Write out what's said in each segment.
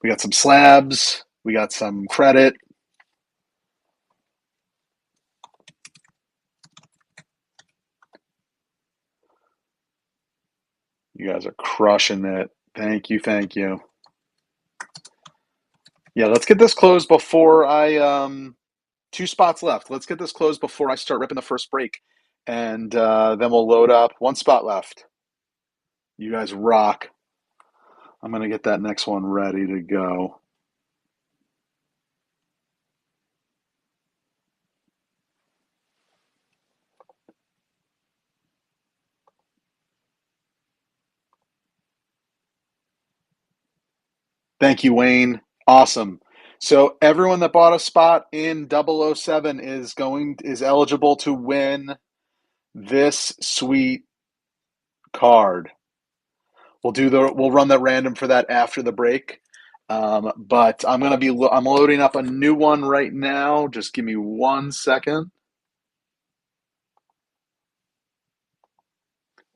We got some slabs. We got some credit. You guys are crushing it. Thank you, thank you. Yeah, let's get this closed before I 2 spots left. Let's get this closed before I start ripping the first break. And then we'll load up. 1 spot left. You guys rock. I'm going to get that next one ready to go. Thank you, Wayne. Awesome. So everyone that bought a spot in 007 is eligible to win this sweet card. We'll run that random for that after the break. But I'm loading up a new one right now. Just give me 1 second.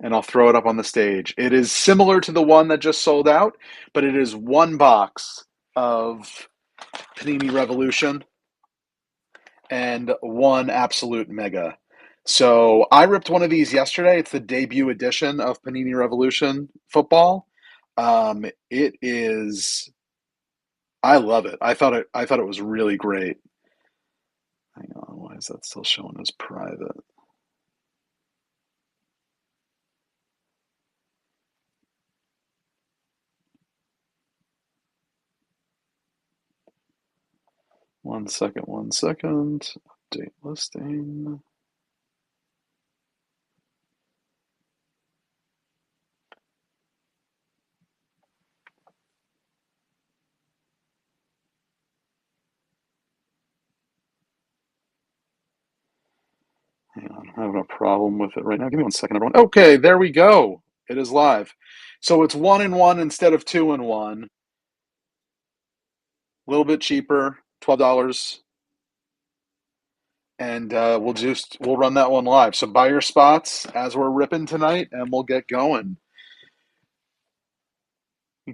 And I'll throw it up on the stage. It is similar to the one that just sold out, but it is 1 box of Panini Revolution and 1 Absolute Mega. So I ripped one of these yesterday. It's the debut edition of Panini Revolution football. It is. I love it. I thought it was really great. Hang on, why is that still showing as private? One second, 1 second. Update listing. Hang on, I'm having a problem with it right now. Give me 1 second, everyone. Okay, there we go. It is live. So it's 1-in-1 instead of 2-in-1. A little bit cheaper, $12. And we'll run that one live. So buy your spots as we're ripping tonight, and we'll get going.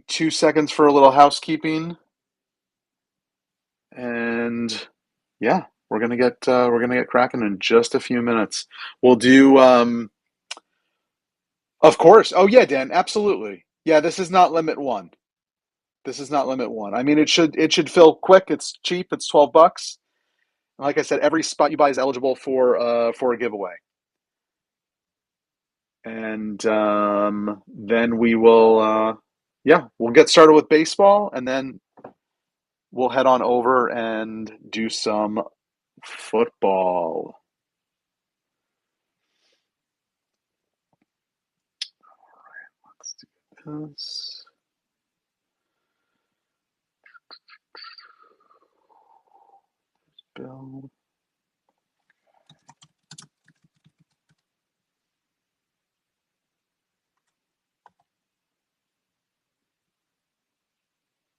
2 seconds for a little housekeeping, and yeah, we're gonna get cracking in just a few minutes. We'll do, of course. Oh yeah, Dan, absolutely. Yeah, this is not limit one. This is not limit one. I mean, it should fill quick. It's cheap. It's $12. Like I said, every spot you buy is eligible for a giveaway. And then we'll get started with baseball, and then we'll head on over and do some football. Let's do this. Bill.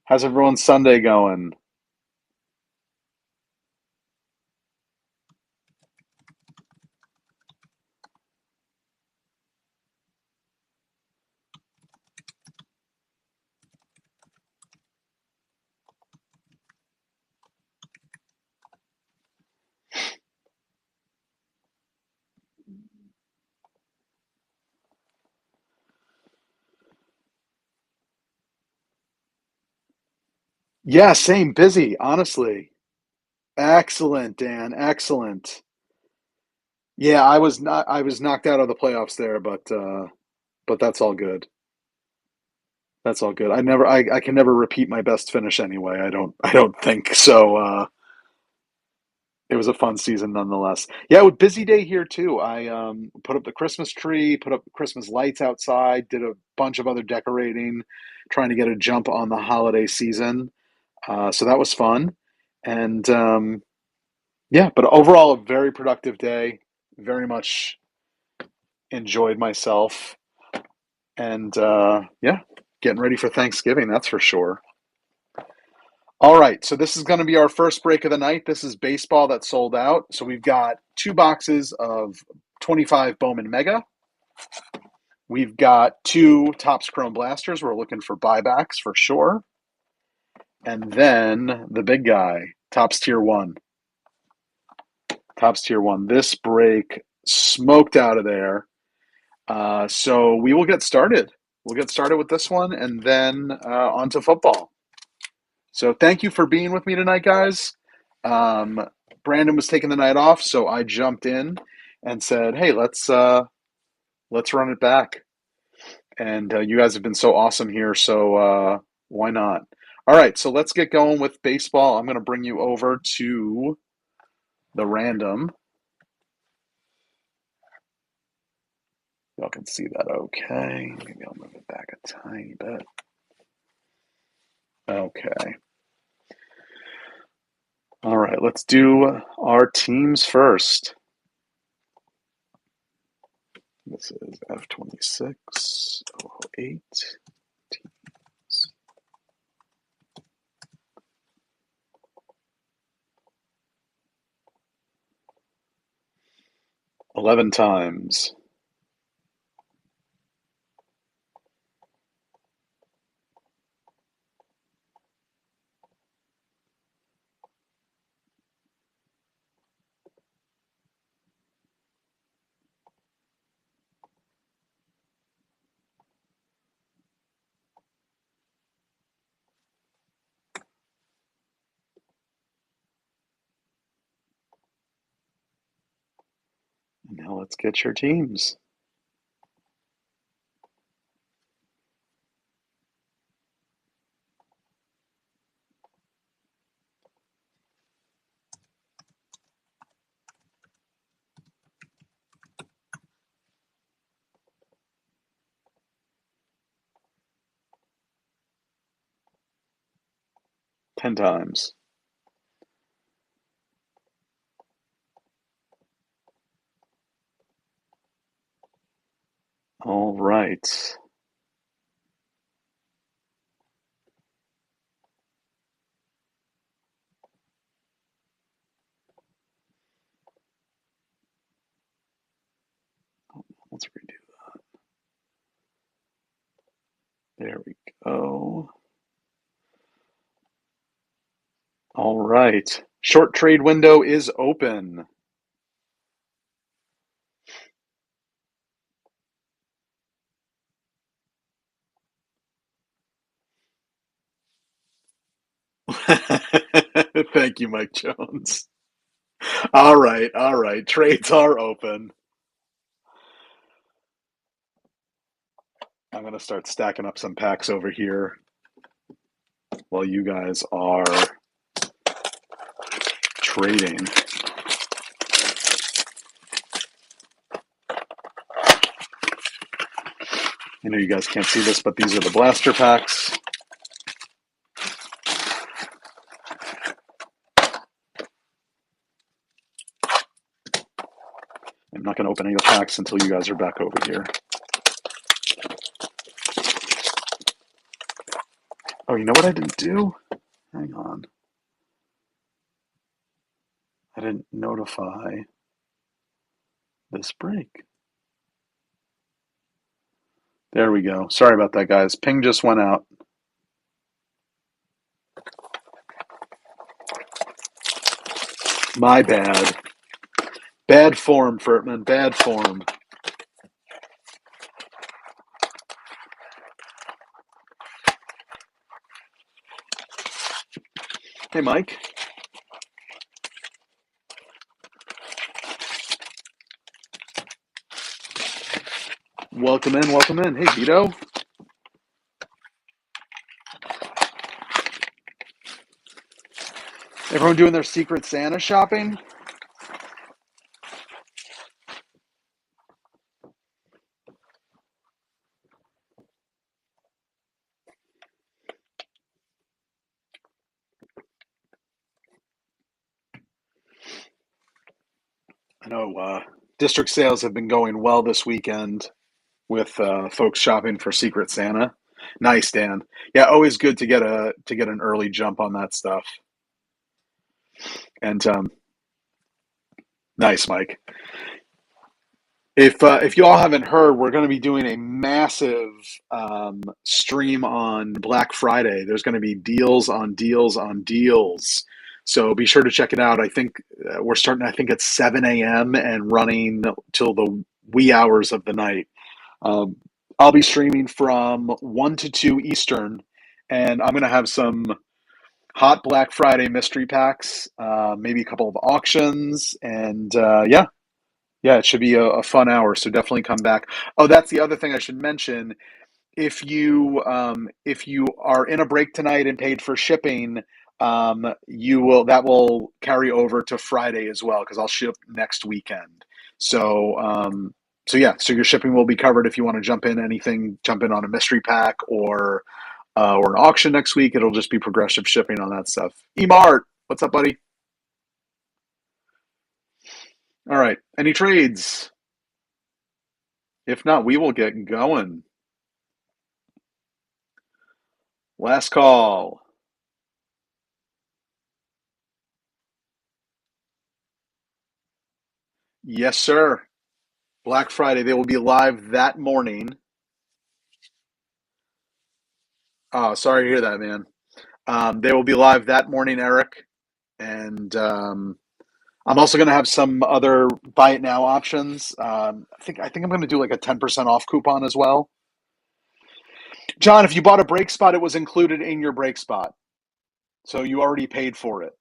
How's everyone's Sunday going? Yeah, same. Busy, honestly. Excellent, Dan. Excellent. Yeah, I was knocked out of the playoffs there, but that's all good. That's all good. I can never repeat my best finish anyway. I don't think so. It was a fun season nonetheless. Yeah, a busy day here too. I put up the Christmas tree, put up Christmas lights outside, did a bunch of other decorating, trying to get a jump on the holiday season. So that was fun, and yeah. But overall, a very productive day. Very much enjoyed myself, and yeah, getting ready for Thanksgiving. That's for sure. All right, so this is going to be our first break of the night. This is baseball that sold out. So we've got 2 boxes of 25 Bowman Mega. We've got 2 Topps Chrome Blasters. We're looking for buybacks for sure. And then the big guy, Tops Tier 1. Tops Tier 1. This break smoked out of there. So we will get started. We'll get started with this one and then on to football. So thank you for being with me tonight, guys. Brandon was taking the night off, so I jumped in and said, "Hey, let's run it back." And you guys have been so awesome here, so why not? All right, so let's get going with baseball. I'm going to bring you over to the random. Y'all can see that okay. Maybe I'll move it back a tiny bit. Okay. All right, let's do our teams first. This is F26 008 teams. 11 times. Now let's get your teams. Ten times. All right. Let's redo that. There we go. All right. Short trade window is open. Thank you, Mike Jones. All right, all right. Trades are open. I'm going to start stacking up some packs over here while you guys are trading. I know you guys can't see this, but these are the blaster packs. I'm not going to open any of the packs until you guys are back over here. Oh, you know what I didn't do? Hang on. I didn't notify this break. There we go. Sorry about that, guys. Ping just went out. My bad. Bad form, Furtman. Bad form. Hey, Mike. Welcome in, welcome in. Hey, Vito. Everyone doing their Secret Santa shopping? I know district sales have been going well this weekend with folks shopping for Secret Santa. Nice, Dan. Yeah, always good to get an early jump on that stuff. And nice, Mike. If you all haven't heard, we're going to be doing a massive stream on Black Friday. There's going to be deals on deals on deals. So be sure to check it out. I think we're starting, I think at 7 a.m. and running till the wee hours of the night. Um, I'll be streaming from 1 to 2 Eastern, and I'm going to have some hot Black Friday mystery packs, maybe a couple of auctions, and yeah, yeah, it should be a fun hour. So definitely come back. Oh, that's the other thing I should mention. If you are in a break tonight and paid for shipping, you will that will carry over to Friday as well because I'll ship next weekend. So so yeah, so your shipping will be covered if you want to jump in on a mystery pack or an auction next week. It'll just be progressive shipping on that stuff. Emart, what's up, buddy? All right, any trades? If not, we will get going. Last call. Yes, sir. Black Friday. They will be live that morning. Oh, sorry to hear that, man. They will be live that morning, Eric. And I'm also going to have some other buy it now options. I think I'm going to do like a 10% off coupon as well. John, if you bought a break spot, it was included in your break spot, so you already paid for it.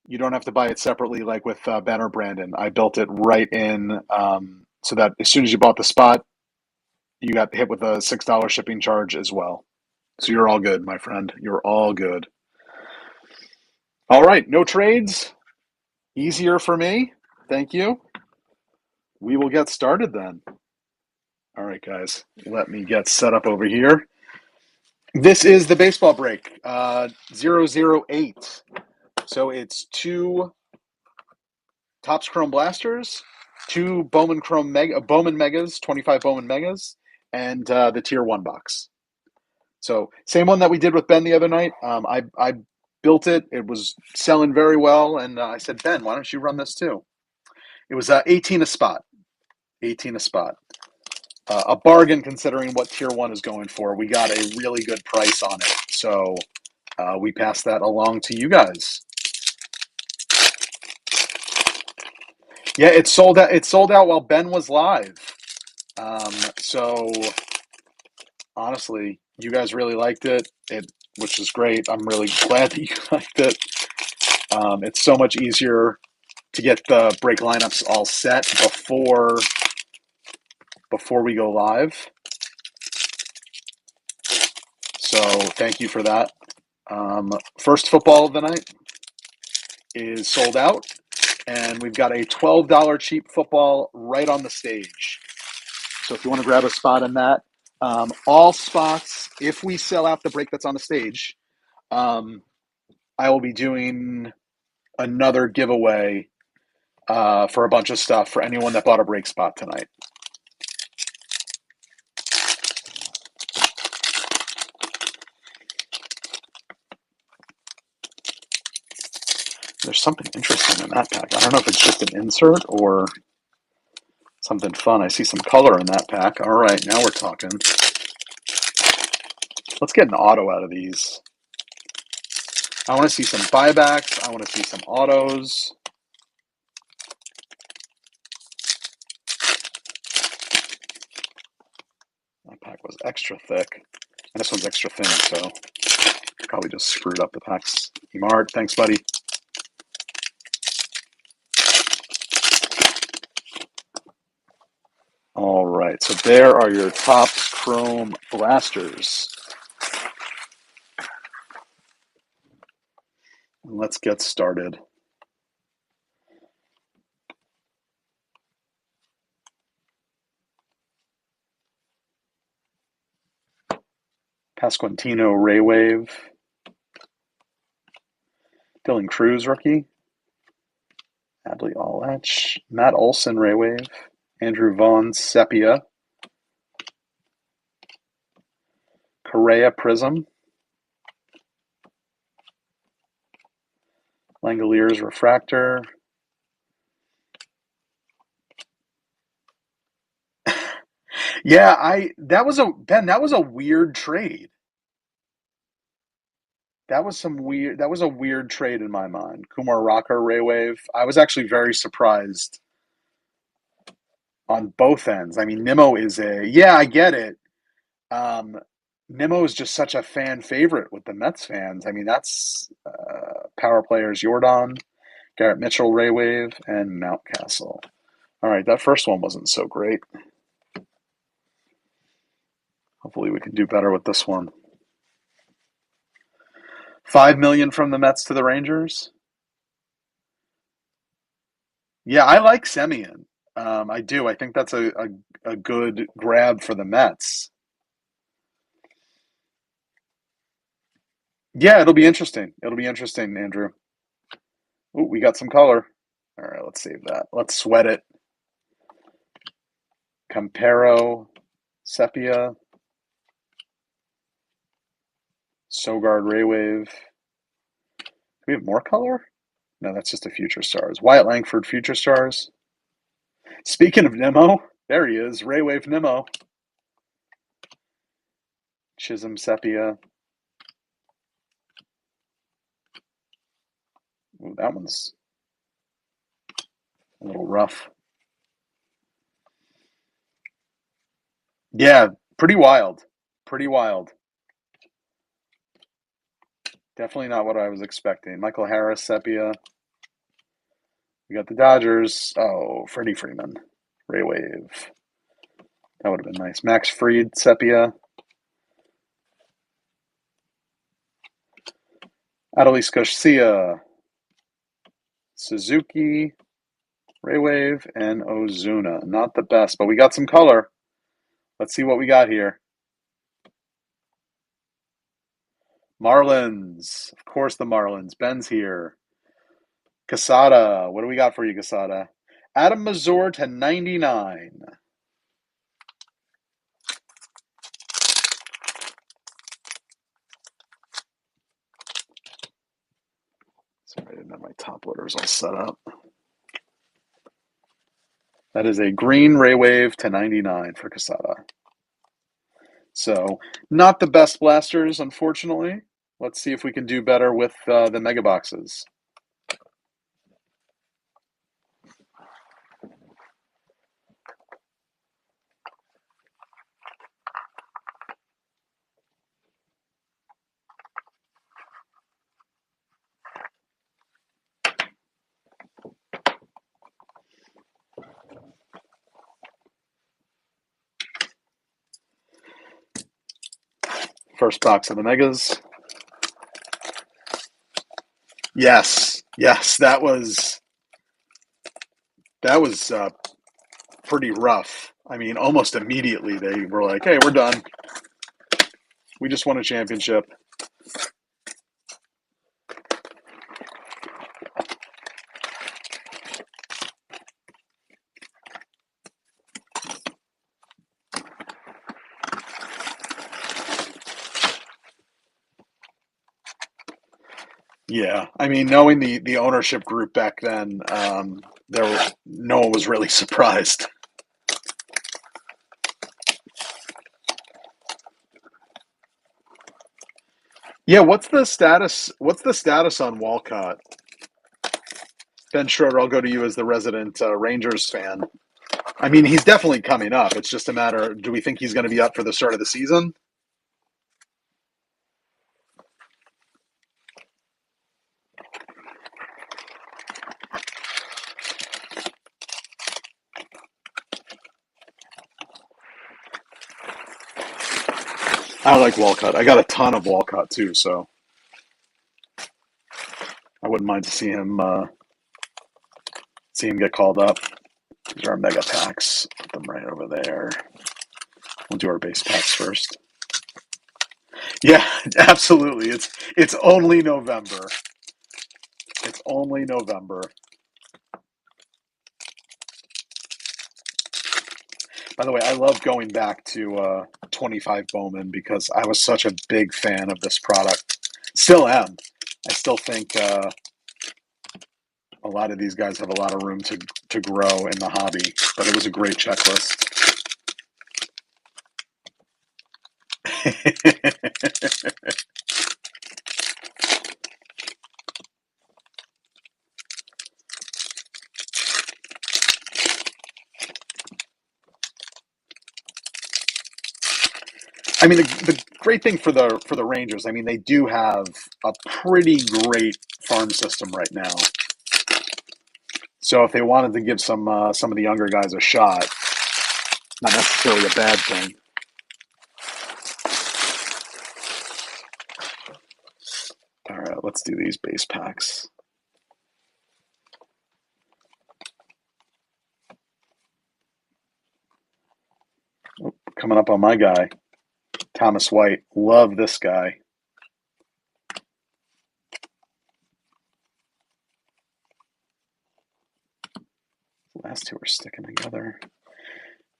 You don't have to buy it separately like with Ben or Brandon. I built it right in so that as soon as you bought the spot, you got hit with a $6 shipping charge as well. So you're all good, my friend. You're all good. All right, no trades. Easier for me. Thank you. We will get started then. All right, guys. Let me get set up over here. This is the baseball break, 008. So it's two Topps Chrome Blasters, two Bowman Megas, 25 Bowman Megas, and the Tier 1 box. So same one that we did with Ben the other night. I built it. It was selling very well, and I said, Ben, why don't you run this too? It was 18 a spot. 18 a spot. A bargain considering what Tier 1 is going for. We got a really good price on it. So we passed that along to you guys. Yeah, it sold out. It sold out while Ben was live. So honestly, you guys really liked it, which is great. I'm really glad that you liked it. It's so much easier to get the break lineups all set before we go live. So thank you for that. First football of the night is sold out, and we've got a $12 cheap football right on the stage. So if you want to grab a spot in that, all spots, if we sell out the break that's on the stage, I will be doing another giveaway for a bunch of stuff for anyone that bought a break spot tonight. There's something interesting in that pack. I don't know if it's just an insert or something fun. I see some color in that pack. All right, now we're talking. Let's get an auto out of these. I want to see some buybacks. I want to see some autos. That pack was extra thick. And this one's extra thin, so probably just screwed up the packs. Emart, thanks, buddy. All right, so there are your Topps Chrome Blasters. Let's get started. Pasquantino Ray Wave. Dylan Cruz rookie. Adley Allach. Matt Olson Ray Wave. Andrew Vaughn Sepia. Correa Prism. Langoliers Refractor. Yeah, I that was a Ben, that was a weird trade. That was a weird trade in my mind. Kumar Rocker, Ray Wave. I was actually very surprised on both ends. I mean, Nimmo is a yeah, I get it. Um, Nimmo is just such a fan favorite with the Mets fans. I mean, that's power players Jordan, Garrett Mitchell, Ray Wave, and Mountcastle. All right, that first one wasn't so great. Hopefully, we can do better with this one. 5 million from the Mets to the Rangers. Yeah, I like Semien. I do. I think that's a good grab for the Mets. Yeah, it'll be interesting. It'll be interesting, Andrew. Ooh, we got some color. All right, let's save that. Let's sweat it. Campero, Sepia, Sogard, Raywave. Do we have more color? No, that's just a Future Stars. Wyatt Langford, Future Stars. Speaking of Nemo, there he is. Raywave Nemo. Chisholm, Sepia. Ooh, that one's a little rough. Yeah, pretty wild. Pretty wild. Definitely not what I was expecting. Michael Harris, Sepia. We got the Dodgers. Oh, Freddie Freeman, Ray Wave. That would have been nice. Max Fried, Sepia. Adolis Garcia, Suzuki, Ray Wave, and Ozuna. Not the best, but we got some color. Let's see what we got here. Marlins. Of course, the Marlins. Ben's here. Casada. What do we got for you, Casada? Adam Mazur to 99. Sorry, I didn't have my top loaders all set up. That is a green Ray Wave to 99 for Casada. So, not the best blasters, unfortunately. Let's see if we can do better with the mega boxes. First box of the megas. Yes, yes, that was pretty rough. I mean, almost immediately they were like, "Hey, we're done. We just won a championship." Yeah, I mean, knowing the ownership group back then, no one was really surprised. Yeah, what's the status? What's the status on Walcott? Ben Schroeder, I'll go to you as the resident Rangers fan. I mean, he's definitely coming up. It's just a matter, do we think he's going to be up for the start of the season? I like Walcott. I got a ton of Walcott too, so I wouldn't mind to see him get called up. These are our mega packs. Put them right over there. We'll do our base packs first. Yeah, absolutely. It's only November. It's only November. By the way, I love going back to 25 Bowman because I was such a big fan of this product. Still am. I still think a lot of these guys have a lot of room to grow in the hobby, but it was a great checklist. I mean, the great thing for the Rangers, I mean, they do have a pretty great farm system right now. So if they wanted to give some of the younger guys a shot, not necessarily a bad thing. All right, let's do these base packs. Coming up on my guy, Thomas White. Love this guy. The last two are sticking together.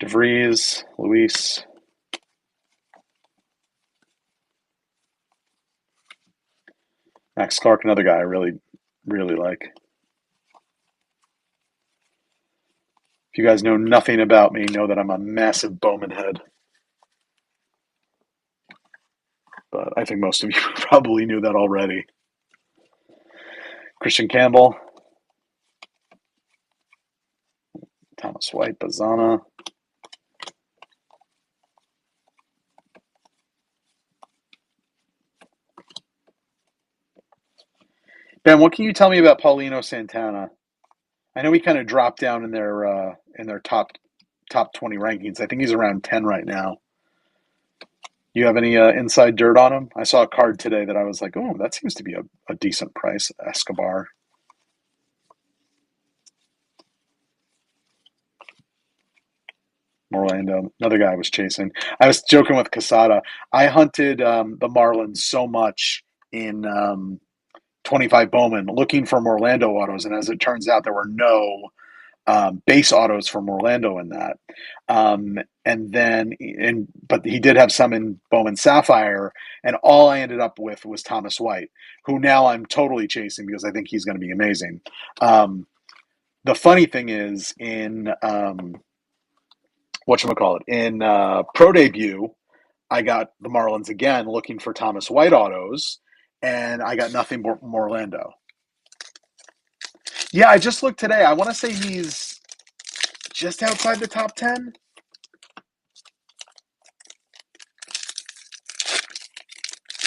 DeVries, Luis. Max Clark, another guy I really, really like. If you guys know nothing about me, know that I'm a massive Bowman head. But I think most of you probably knew that already. Christian Campbell, Thomas White, Bazana. Ben, what can you tell me about Paulino Santana? I know he kind of dropped down in their top 20 rankings. I think he's around 10 right now. You have any inside dirt on him? I saw a card today that I was like, oh, that seems to be a decent price. Escobar. Orlando, another guy I was chasing. I was joking with Casada. I hunted the Marlins so much in 25 Bowman looking for Orlando autos, and as it turns out, there were no base autos from Orlando in that. But he did have some in Bowman Sapphire, and all I ended up with was Thomas White, who now I'm totally chasing because I think he's going to be amazing. The funny thing is in whatchamacallit, in Pro Debut, I got the Marlins again looking for Thomas White autos, and I got nothing but Orlando. Yeah, I just looked today. I want to say he's just outside the top 10.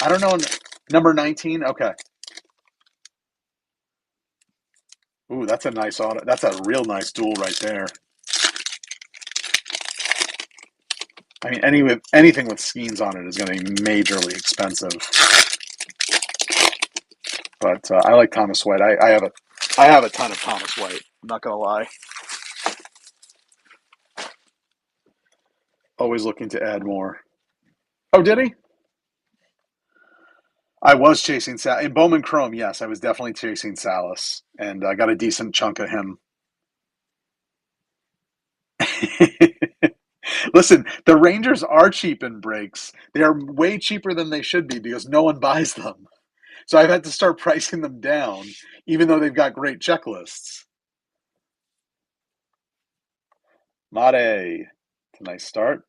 I don't know. Number 19? Okay. Ooh, that's a nice auto. That's a real nice duel right there. I mean, anything with Skeens on it is going to be majorly expensive. But I like Thomas White. I have a ton of Thomas White. I'm not going to lie. Always looking to add more. Oh, did he? I was chasing in Bowman Chrome. Yes, I was definitely chasing Salas, and I got a decent chunk of him. Listen, the Rangers are cheap in breaks. They are way cheaper than they should be because no one buys them. So I've had to start pricing them down, even though they've got great checklists. Mate, it's a nice start.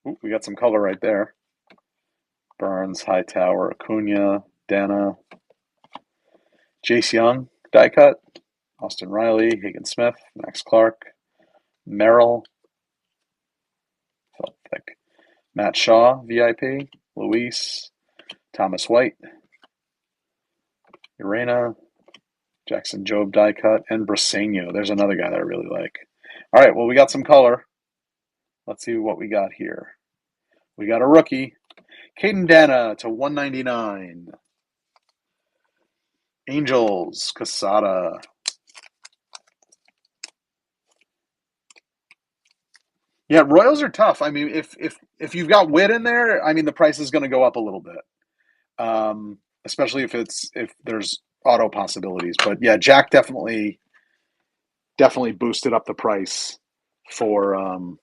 Ooh, we got some color right there. Burns, Hightower, Acuna, Dana, Jace Young, die cut, Austin Riley, Hagen Smith, Max Clark, Merrill, felt thick, Matt Shaw, VIP, Luis, Thomas White, Urena, Jackson Jobe die cut, and Briseño. There's another guy that I really like. All right, well, we got some color. Let's see what we got here. We got a rookie, Caden Dana to 199. Angels, Casada. Yeah, Royals are tough. I mean, if you've got Witt in there, I mean, the price is going to go up a little bit, especially if there's auto possibilities. But yeah, Jack definitely boosted up the price for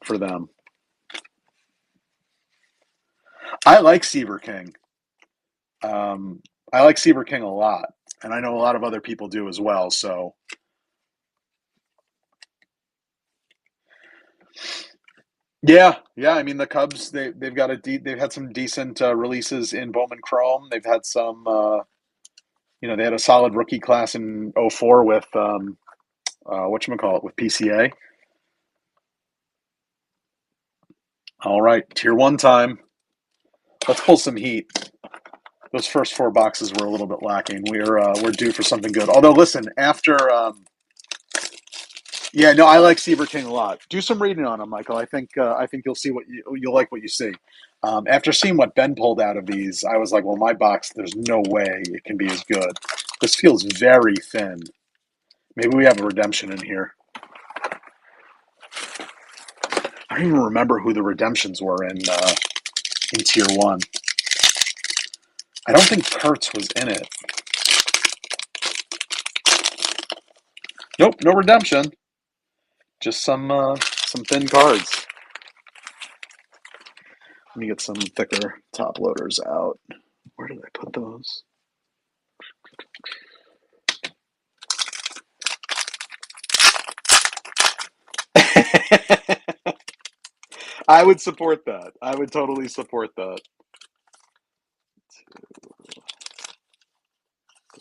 them. I like Seaver King. I like Seaver King a lot, and I know a lot of other people do as well. So Yeah, yeah. I mean, the Cubs they've got they've had some decent releases in Bowman Chrome. They've had some. They had a solid rookie class in '04 with whatchamacallit with PCA. All right, tier one time. Let's pull some heat. Those first four boxes were a little bit lacking. We're due for something good. Although, listen, after yeah, no, I like Seaver King a lot. Do some reading on him, Michael. I think you'll see you'll like what you see. After seeing what Ben pulled out of these, I was like, well, my box, there's no way it can be as good. This feels very thin. Maybe we have a redemption in here. I don't even remember who the redemptions were in tier one. I don't think Kurtz was in it. Nope, no redemption. Just some thin cards. Let me get some thicker top loaders out. Where did I put those? I would support that. I would totally support that.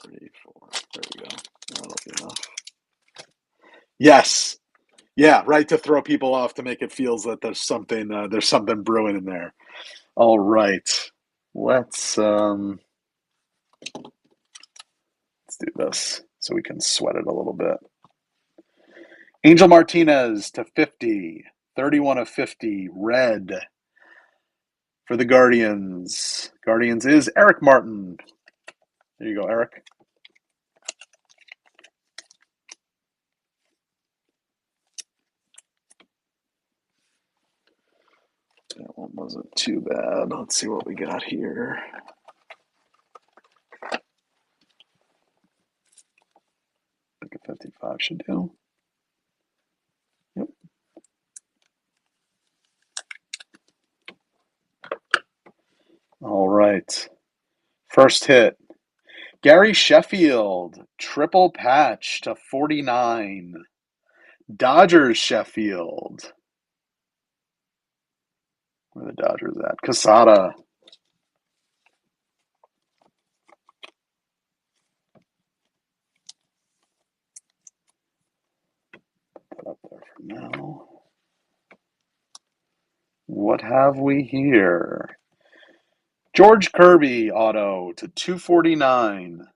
2, 3, 4. There we go. That'll be enough. Yes. Yeah, right. To throw people off to make it feels that there's something brewing in there. All right. Let's do this so we can sweat it a little bit. Angel Martinez to 50. 31 of 50. Red. For the Guardians. Guardians is Eric Martin. There you go, Eric. That one wasn't too bad. Let's see what we got here. I think a 55 should do. Yep. All right. First hit. Gary Sheffield, triple patch to 49. Dodgers Sheffield. Where are the Dodgers at? Casada. Put that up there for now. What have we here? George Kirby auto to 249.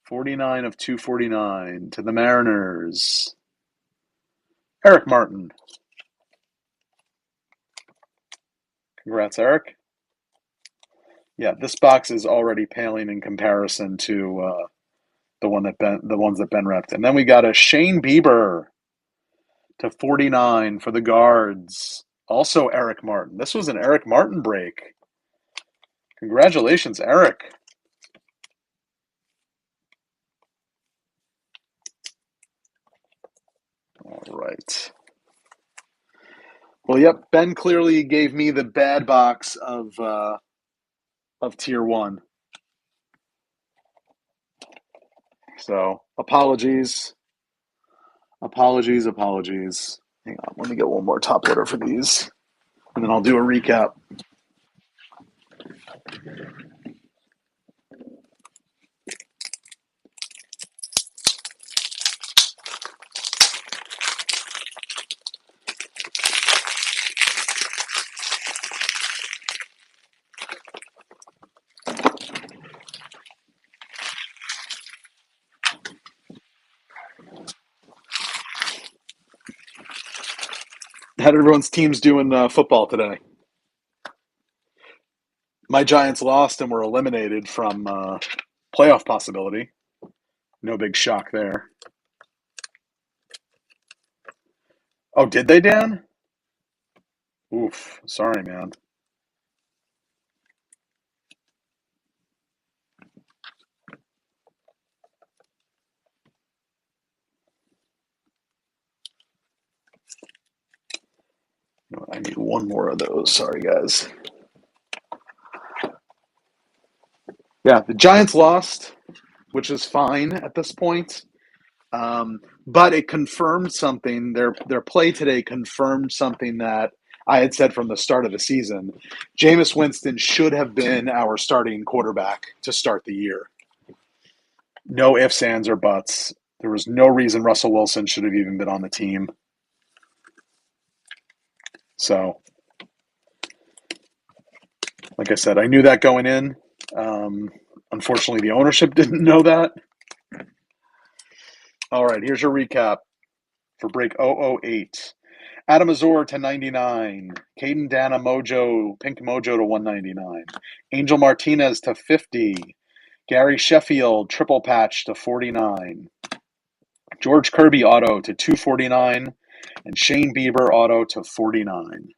'49 of 249 to the Mariners. Eric Martin. Congrats, Eric. Yeah, this box is already paling in comparison to the ones that Ben repped. And then we got a Shane Bieber to 49 for the Guards. Also Eric Martin. This was an Eric Martin break. Congratulations, Eric. All right. Well, yep. Ben clearly gave me the bad box of tier one. So apologies. Apologies. Hang on, let me get one more top loader for these, and then I'll do a recap. How did everyone's teams do in football today? My Giants lost and were eliminated from playoff possibility. No big shock there. Oh, did they, Dan? Oof. Sorry, man. I need one more of those. Sorry, guys. Yeah, the Giants lost, which is fine at this point. But it confirmed something. Their play today confirmed something that I had said from the start of the season. Jameis Winston should have been our starting quarterback to start the year. No ifs, ands, or buts. There was no reason Russell Wilson should have even been on the team. So, like I said, I knew that going in. Unfortunately, the ownership didn't know that. All right, here's your recap for break 008. Adam Azor to 99. Caden Dana Mojo, Pink Mojo to 199. Angel Martinez to 50. Gary Sheffield, triple patch to 49. George Kirby auto to 249. And Shane Bieber auto to 49.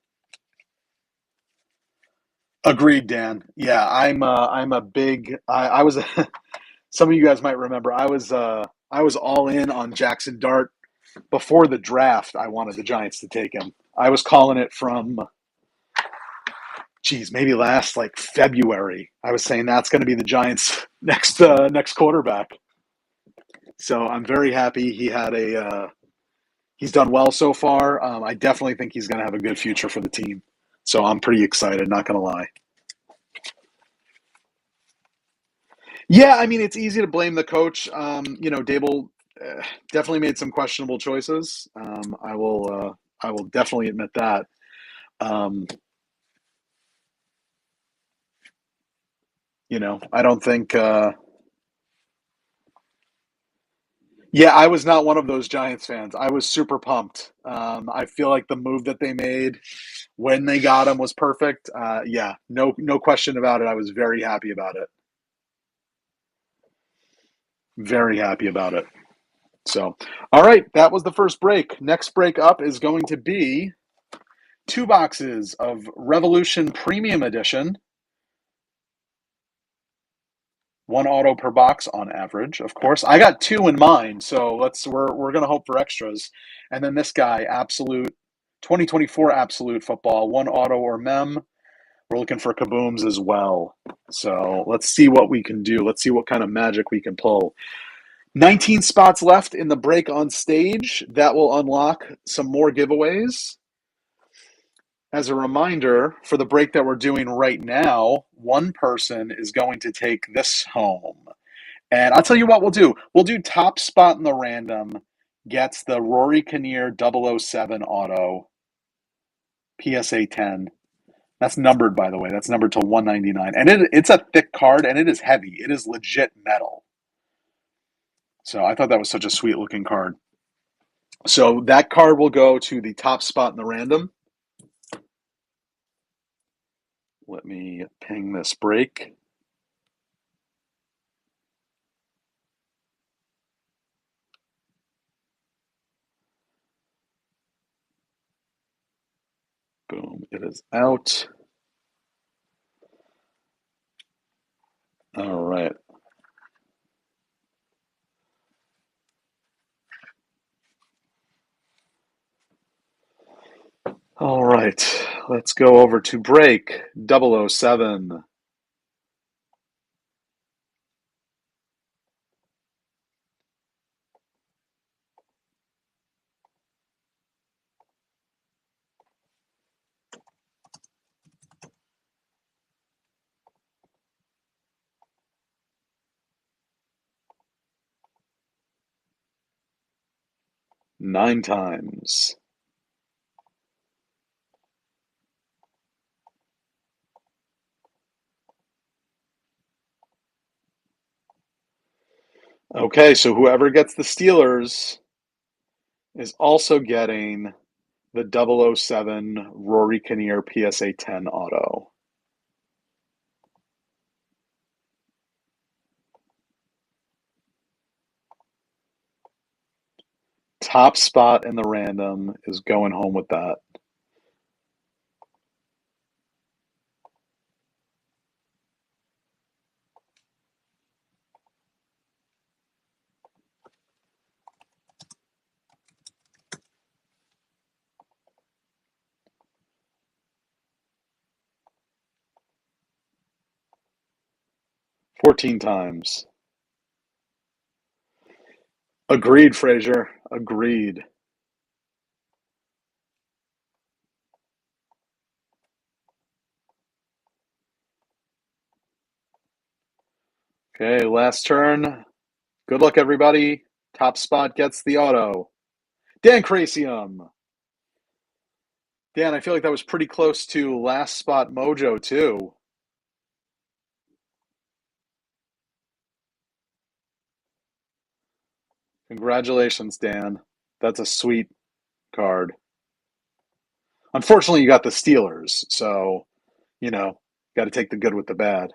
Agreed, Dan. Yeah, I'm a big. I was. Some of you guys might remember. I was all in on Jackson Dart before the draft. I wanted the Giants to take him. I was calling it from, geez, maybe last like February. I was saying that's going to be the Giants' next quarterback. So I'm very happy he had a. He's done well so far. I definitely think he's going to have a good future for the team. So I'm pretty excited. Not going to lie. Yeah, I mean it's easy to blame the coach. Dable definitely made some questionable choices. I will definitely admit that. Um, I don't think. Yeah, I was not one of those Giants fans. I was super pumped. I feel like the move that they made when they got him was perfect. Yeah, no question about it. I was very happy about it. Very happy about it. So, all right, that was the first break. Next break up is going to be two boxes of Revolution Premium Edition. One auto per box on average, of course. I got two in mind, so we're gonna hope for extras. And then this guy, Absolute 2024 Absolute Football, one auto or mem. We're looking for kabooms as well. So let's see what we can do. Let's see what kind of magic we can pull. 19 spots left in the break on stage. That will unlock some more giveaways. As a reminder, for the break that we're doing right now, one person is going to take this home. And I'll tell you what we'll do. We'll do top spot in the random, gets the Rory Kinnear 007 auto, PSA 10. That's numbered, by the way. That's numbered to 199. And it's a thick card, and it is heavy. It is legit metal. So I thought that was such a sweet looking card. So that card will go to the top spot in the random. Let me ping this break. Boom, it is out. All right. All right. Let's go over to break 007. Nine times. Okay, so whoever gets the Steelers is also getting the 007 Rory Kinnear PSA 10 auto. Top spot in the random is going home with that. $14 times. Agreed, Frazier. Agreed. Okay, last turn. Good luck, everybody. Top spot gets the auto. Dan Crasium. Dan, I feel like that was pretty close to last spot mojo, too. Congratulations, Dan. That's a sweet card. Unfortunately, you got the Steelers, so, got to take the good with the bad.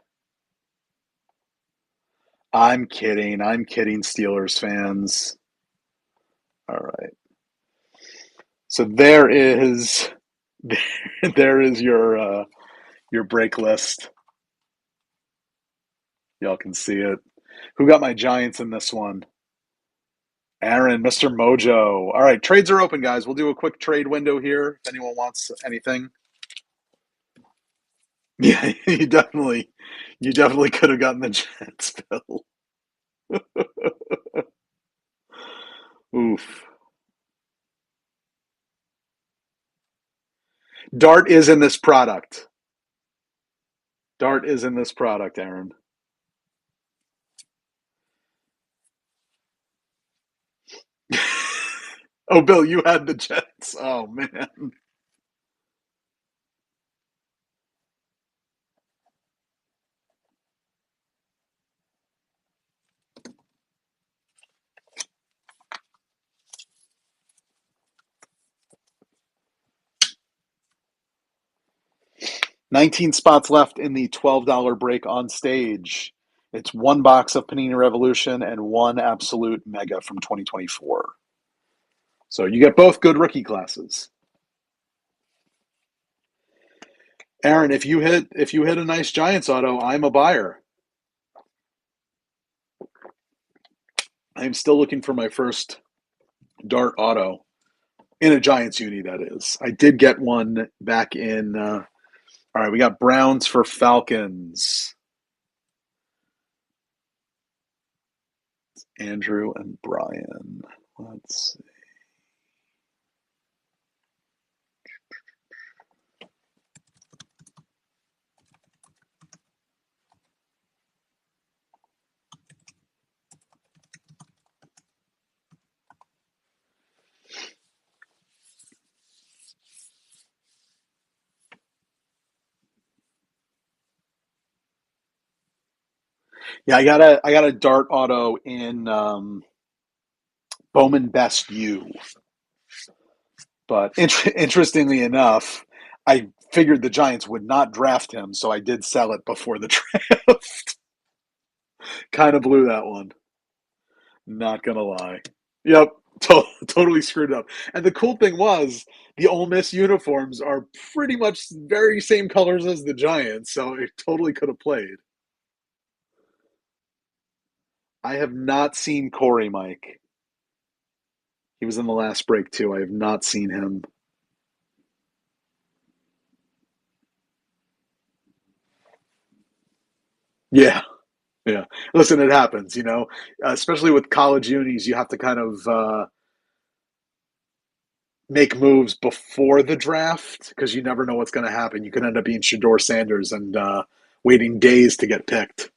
I'm kidding. I'm kidding, Steelers fans. All right. So there is your break list. Y'all can see it. Who got my Giants in this one? Aaron, Mr. Mojo. All right, trades are open, guys. We'll do a quick trade window here if anyone wants anything. Yeah, you definitely could have gotten the Jets, Bill. Oof. Dart is in this product. Dart is in this product, Aaron. Oh, Bill, you had the Jets. Oh man. 19 spots left in the $12 break on stage. It's one box of Panini Revolution and one Absolute Mega from 2024. So you get both good rookie classes. Aaron, if you hit a nice Giants auto, I'm a buyer. I'm still looking for my first Dart auto in a Giants uni. That is, I did get one back in. All right, we got Browns for Falcons. Andrew and Brian. Let's see. Yeah, I got a Dart auto in Bowman Best U. But interestingly enough, I figured the Giants would not draft him, so I did sell it before the draft. Kind of blew that one. Not gonna lie. Yep, totally screwed up. And the cool thing was, the Ole Miss uniforms are pretty much very same colors as the Giants, so it totally could have played. I have not seen Corey, Mike. He was in the last break too. I have not seen him. Yeah, yeah. Listen, it happens, especially with college unis. You have to kind of make moves before the draft because you never know what's going to happen. You could end up being Shador Sanders and waiting days to get picked.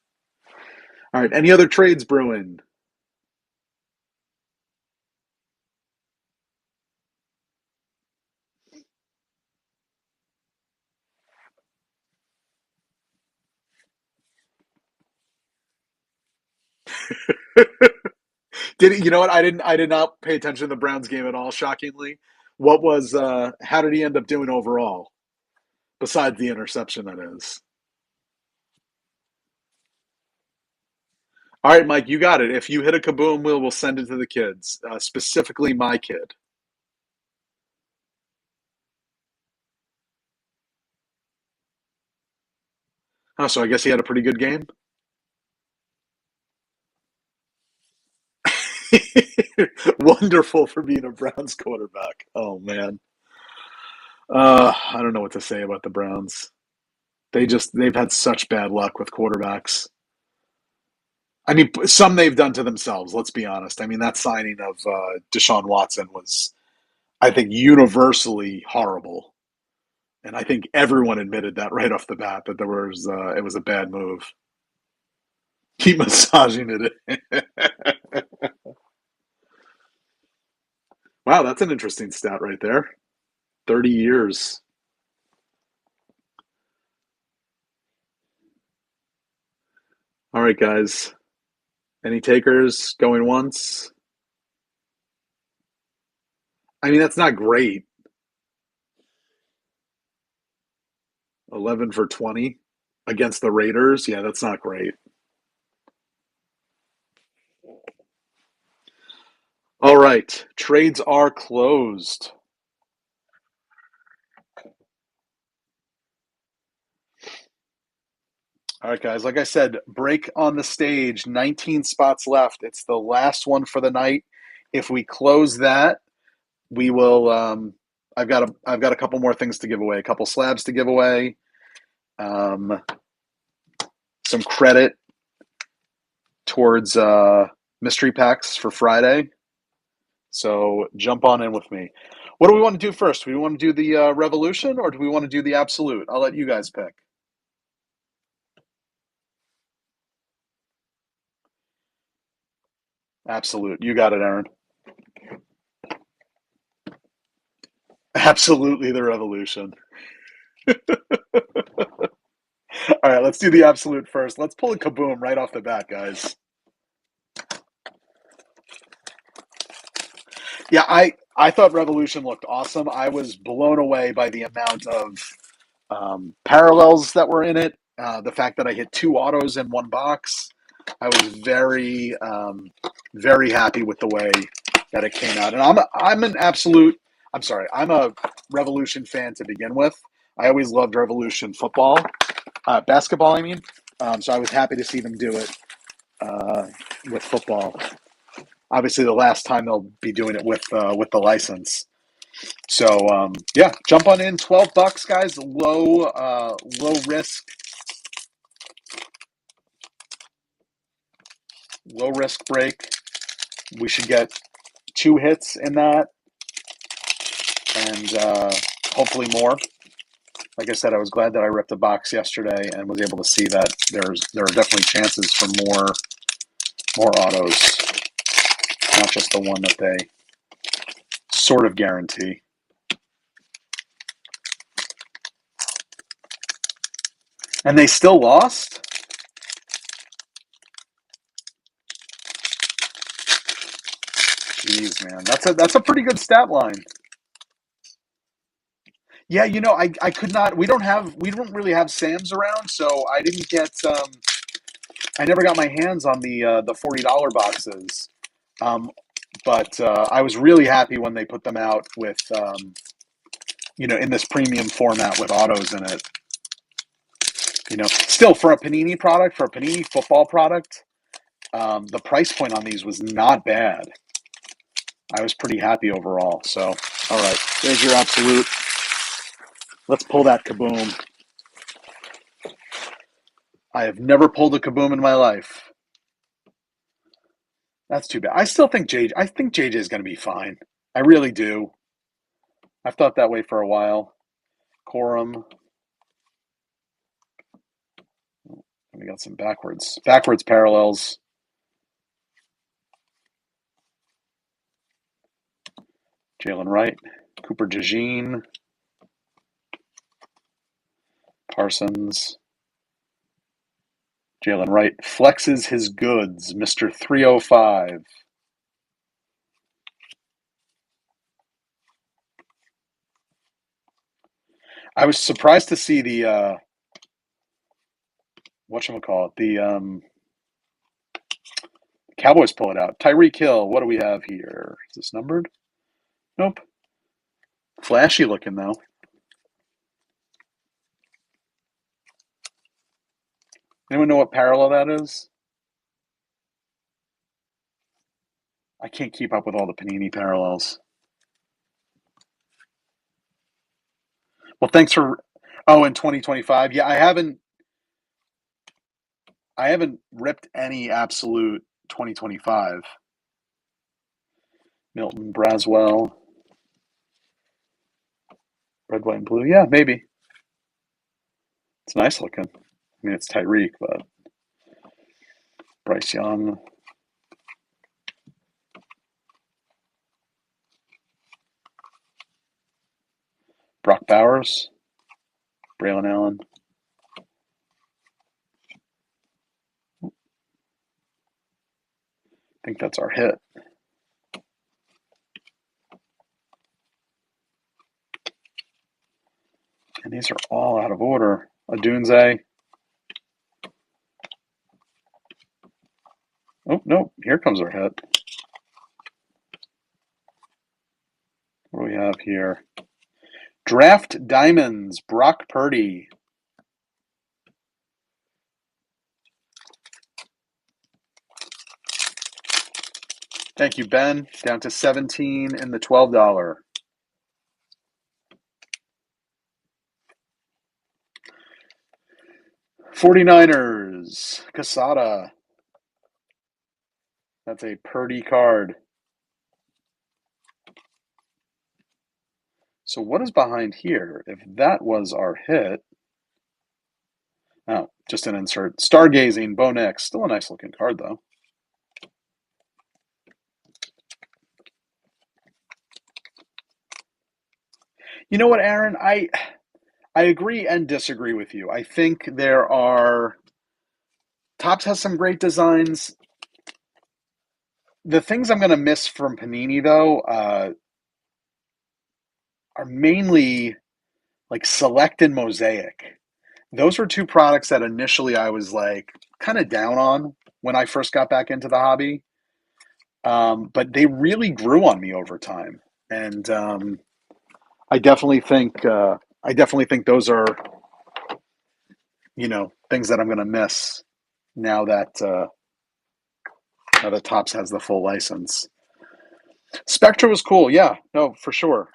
All right. Any other trades brewing? You know what? I did not pay attention to the Browns game at all. Shockingly, what was? How did he end up doing overall? Besides the interception, that is. All right, Mike, you got it. If you hit a kaboom, we'll send it to the kids, specifically my kid. Oh, so I guess he had a pretty good game. Wonderful for being a Browns quarterback. Oh man, I don't know what to say about the Browns. They've had such bad luck with quarterbacks. I mean, some they've done to themselves. Let's be honest. I mean, that signing of Deshaun Watson was, I think, universally horrible, and I think everyone admitted that right off the bat that it was a bad move. Keep massaging it. Wow, that's an interesting stat right there. 30 years. All right, guys. Any takers going once? I mean, that's not great. 11 for 20 against the Raiders. Yeah, that's not great. All right. Trades are closed. All right, guys. Like I said, break on the stage. 19 spots left. It's the last one for the night. If we close that, we will. I've got a couple more things to give away. A couple slabs to give away. Um, some credit towards mystery packs for Friday. So jump on in with me. What do we want to do first? Do we want to do the revolution or do we want to do the absolute? I'll let you guys pick. Absolute. You got it, Aaron. Absolutely the revolution. All right, let's do the absolute first. Let's pull a kaboom right off the bat, guys. Yeah, I thought Revolution looked awesome. I was blown away by the amount of parallels that were in it. The fact that I hit two autos in one box. I was very happy with the way that it came out. And I'm an absolute. I'm sorry. I'm a Revolution fan to begin with. I always loved Revolution football, basketball. I mean, so I was happy to see them do it with football. Obviously, the last time they'll be doing it with the license. So yeah, jump on in. $12, guys. Low risk, low risk break. We should get two hits in that, and hopefully more. Like I said, I was glad that I ripped a box yesterday and was able to see that there are definitely chances for more autos, not just the one that they sort of guarantee. And they still lost. Jeez, man, that's a pretty good stat line. Yeah, I could not. We don't really have Sam's around, so I didn't get. I never got my hands on the $40 boxes. Um, but I was really happy when they put them out with in this premium format with autos in it. Still for a Panini product, for a Panini football product, the price point on these was not bad. I was pretty happy overall. So, all right, there's your absolute. Let's pull that kaboom. I have never pulled a kaboom in my life. That's too bad. I still think I think JJ is going to be fine. I really do. I've thought that way for a while. Corum. We got some backwards parallels. Jalen Wright, Cooper DeJean, Parsons. Jalen Wright flexes his goods, Mr. 305. I was surprised to see the whatchamacallit, the Cowboys pull it out. Tyreek Hill, what do we have here? Is this numbered? Nope. Flashy looking though. Anyone know what parallel that is? I can't keep up with all the Panini parallels. Well, thanks for. Oh, in 2025. Yeah, I haven't. I haven't ripped any absolute 2025. Milton Braswell, red, white, and blue. Yeah, maybe. It's nice looking. I mean, it's Tyreek, but Bryce Young. Brock Bowers. Braylon Allen. I think that's our hit. And these are all out of order. Adunze. Oh, no. Here comes our hit. What do we have here? Draft Diamonds. Brock Purdy. Thank you, Ben. Down to 17 in the $12. '49ers. Casada. That's a Purdy card. So what is behind here? If that was our hit. Oh, just an insert. Stargazing, Bo Nix. Still a nice looking card, though. You know what, Aaron? I agree and disagree with you. I think there are Topps has some great designs. The things I'm going to miss from Panini, though, are mainly like Select and Mosaic. Those were two products that initially I was like kind of down on when I first got back into the hobby. But they really grew on me over time, and I definitely think those are things that I'm going to miss now that Topps has the full license. Spectra was cool, yeah, no, for sure.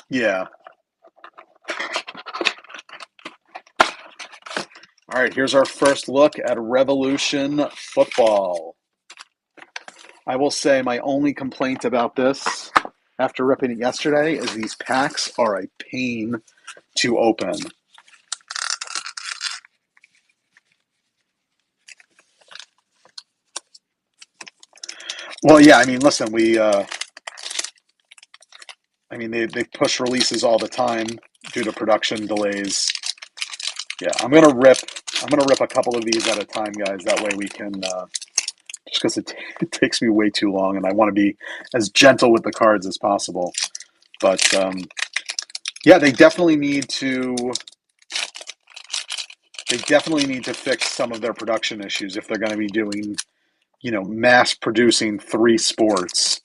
Yeah. All right, here's our first look at Revolution Football. I will say my only complaint about this after ripping it yesterday is these packs are a pain to open. Well, yeah, I mean, listen, they push releases all the time due to production delays. Yeah, I'm gonna rip a couple of these at a time, guys. That way we can, just because it takes me way too long, and I want to be as gentle with the cards as possible. But yeah, they definitely need to fix some of their production issues if they're going to be doing, mass producing 3 sports,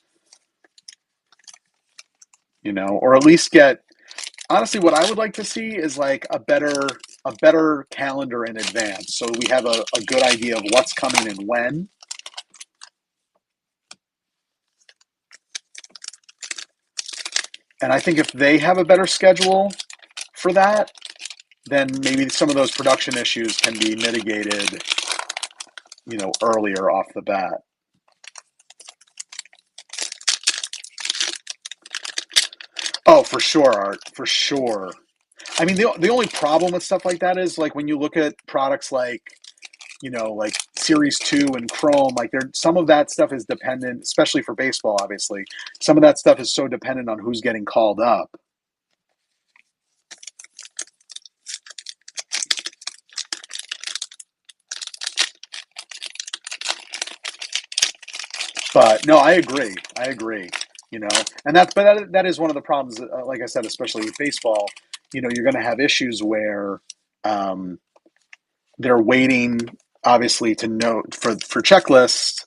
or at least get. Honestly, what I would like to see is like a better calendar in advance, so we have a good idea of what's coming and when. And I think if they have a better schedule for that, then maybe some of those production issues can be mitigated, earlier off the bat. Oh, for sure, Art, for sure. I mean, the only problem with stuff like that is like when you look at products like, like Series 2 and Chrome, like some of that stuff is dependent, especially for baseball, obviously. Some of that stuff is so dependent on who's getting called up. But no, I agree. And that is one of the problems. Like I said, especially with baseball, you're going to have issues where they're waiting, obviously, to note for checklists,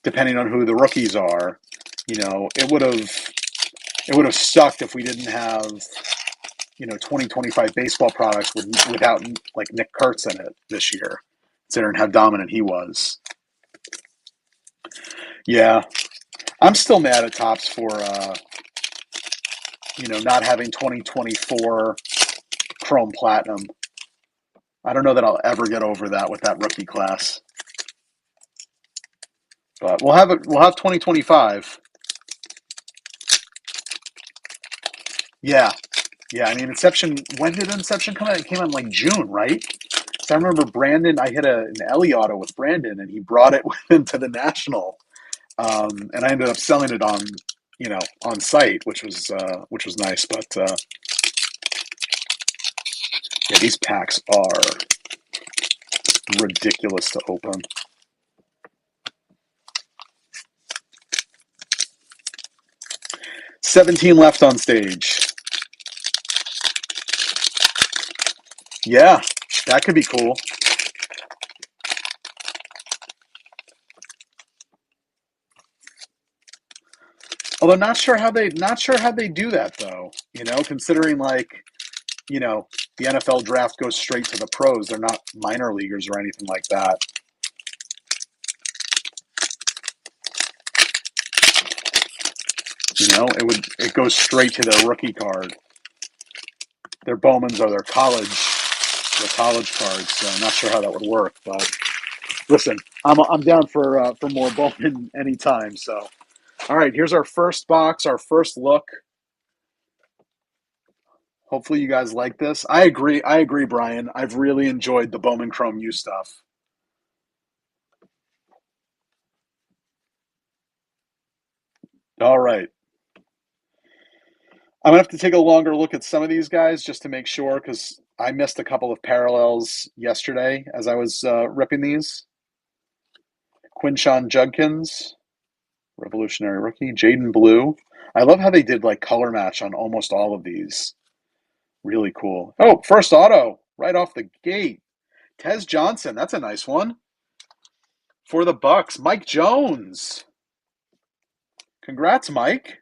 depending on who the rookies are. It would have sucked if we didn't have 2025 baseball product without like Nick Kurtz in it this year, considering how dominant he was. Yeah, I'm still mad at Topps for not having 2024 Chrome Platinum. I don't know that I'll ever get over that with that rookie class. But we'll have 2025. Yeah. Yeah, I mean, Inception, when did Inception come out? It came out in like June, right? So I remember Brandon, I hit an Ellie auto with Brandon, and he brought it with him to the National. And I ended up selling it on site, which was nice. But yeah, these packs are ridiculous to open. $17 left on stage. Yeah, that could be cool. Although not sure how they do that though. Considering like the NFL draft goes straight to the pros. They're not minor leaguers or anything like that. It goes straight to their rookie card. Their Bowmans are their college cards. So I'm not sure how that would work, but listen, I'm down for more Bowman anytime. So, all right, here's our first box, our first look. Hopefully you guys like this. I agree, Brian. I've really enjoyed the Bowman Chrome U stuff. All right. I'm gonna have to take a longer look at some of these guys just to make sure, because I missed a couple of parallels yesterday as I was ripping these. Quinshawn Judkins, revolutionary rookie. Jaden Blue. I love how they did like color match on almost all of these. Really cool. Oh, first auto right off the gate. Tez Johnson. That's a nice one. For the Bucks, Mike Jones. Congrats, Mike.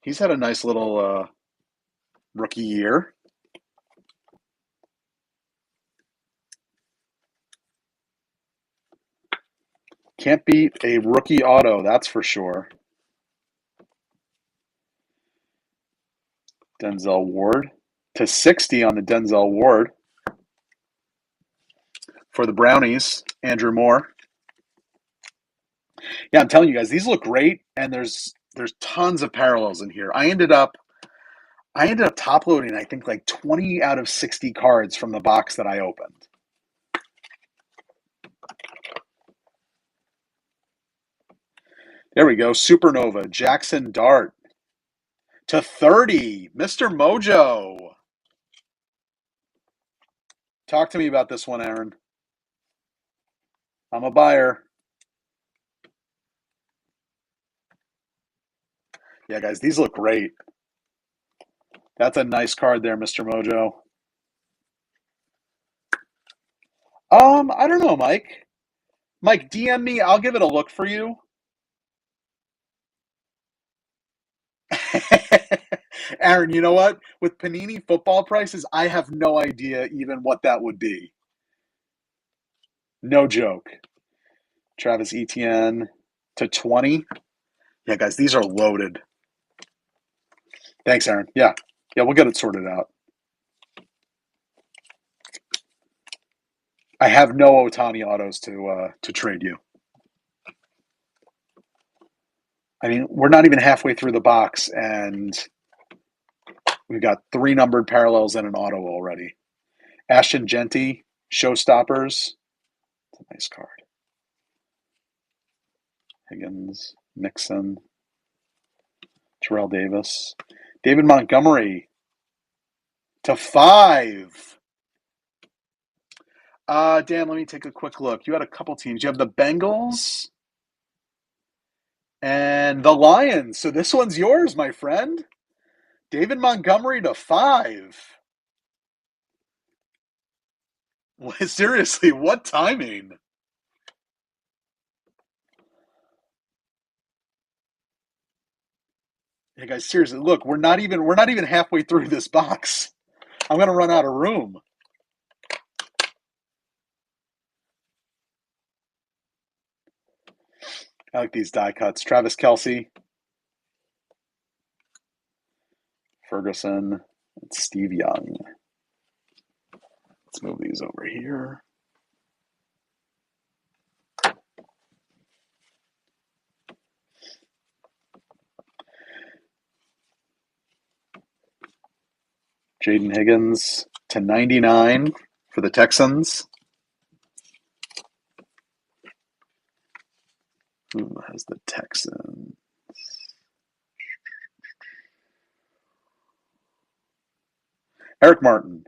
He's had a nice little rookie year. Can't beat a rookie auto, that's for sure. Denzel Ward. To 60 on the Denzel Ward. For the Brownies, Andrew Moore. Yeah, I'm telling you guys, these look great, and there's tons of parallels in here. I ended up top loading, I think, like 20 out of 60 cards from the box that I opened. There we go. Supernova, Jackson Dart. To 30, Mr. Mojo. Talk to me about this one, Aaron. I'm a buyer. Yeah, guys, these look great. That's a nice card there, Mr. Mojo. I don't know, Mike. Mike, DM me. I'll give it a look for you. Aaron, you know what? With Panini football prices, I have no idea even what that would be. No joke. Travis Etienne to 20. Yeah, guys, these are loaded. Thanks, Aaron. Yeah, we'll get it sorted out. I have no Otani autos to trade you. I mean, we're not even halfway through the box, and we've got 3 numbered parallels and an auto already. Ashton Genty, Showstoppers. It's a nice card. Higgins, Nixon, Terrell Davis. David Montgomery to 5. Dan, let me take a quick look. You had a couple teams. You have the Bengals and the Lions. So this one's yours, my friend. David Montgomery to 5. Seriously, what timing? Hey guys, seriously, look, we're not even halfway through this box. I'm gonna run out of room. I like these die cuts. Travis Kelce, Ferguson, and Steve Young. Let's move these over here. Jaden Higgins /99 for the Texans. Who has the Texans? Eric Martin.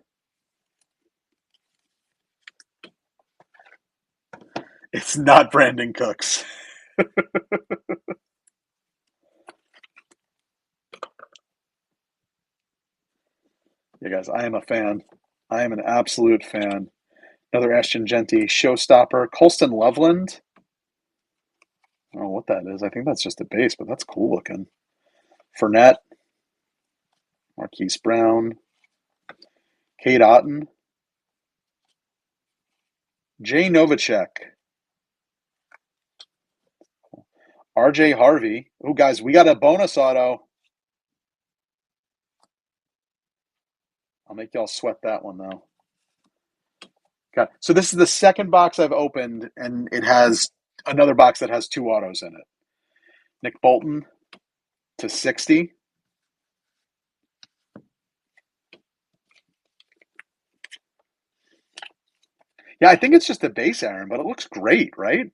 It's not Brandon Cooks. Yeah, guys, I am a fan. I am an absolute fan. Another Ashton Genty showstopper. Colston Loveland. I don't know what that is. I think that's just a base, but that's cool looking. Fournette. Marquise Brown. Kate Otten. Jay Novacek. RJ Harvey. Oh, guys, we got a bonus auto. I'll make y'all sweat that one, though. Okay, so this is the second box I've opened, and it has another box that has two autos in it. Nick Bolton /60. Yeah, I think it's just a base, Aaron, but it looks great, right?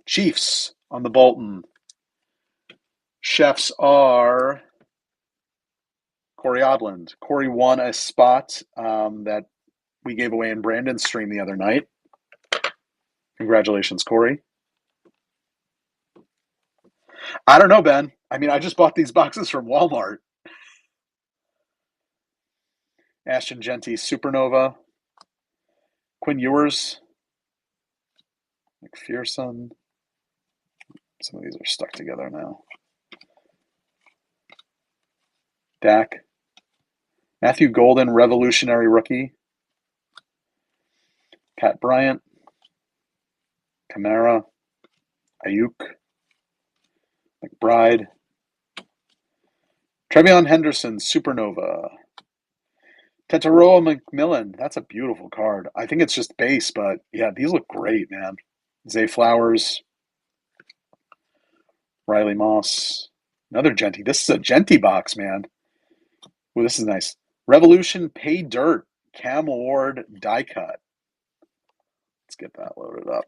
Chiefs on the Bolton. Chefs are Corey Odland. Corey won a spot that we gave away in Brandon's stream the other night. Congratulations, Corey. I don't know, Ben. I mean, I just bought these boxes from Walmart. Ashton Genty Supernova. Quinn Ewers. McPherson. Some of these are stuck together now. Dak. Matthew Golden, revolutionary rookie. Pat Bryant. Kamara. Ayuk. McBride. Trevion Henderson, Supernova. Tetaroa McMillan. That's a beautiful card. I think it's just base, but yeah, these look great, man. Zay Flowers. Riley Moss. Another Genty. This is a Genty box, man. Ooh, this is nice. Revolution Pay Dirt. Cam Ward die cut. Let's get that loaded up.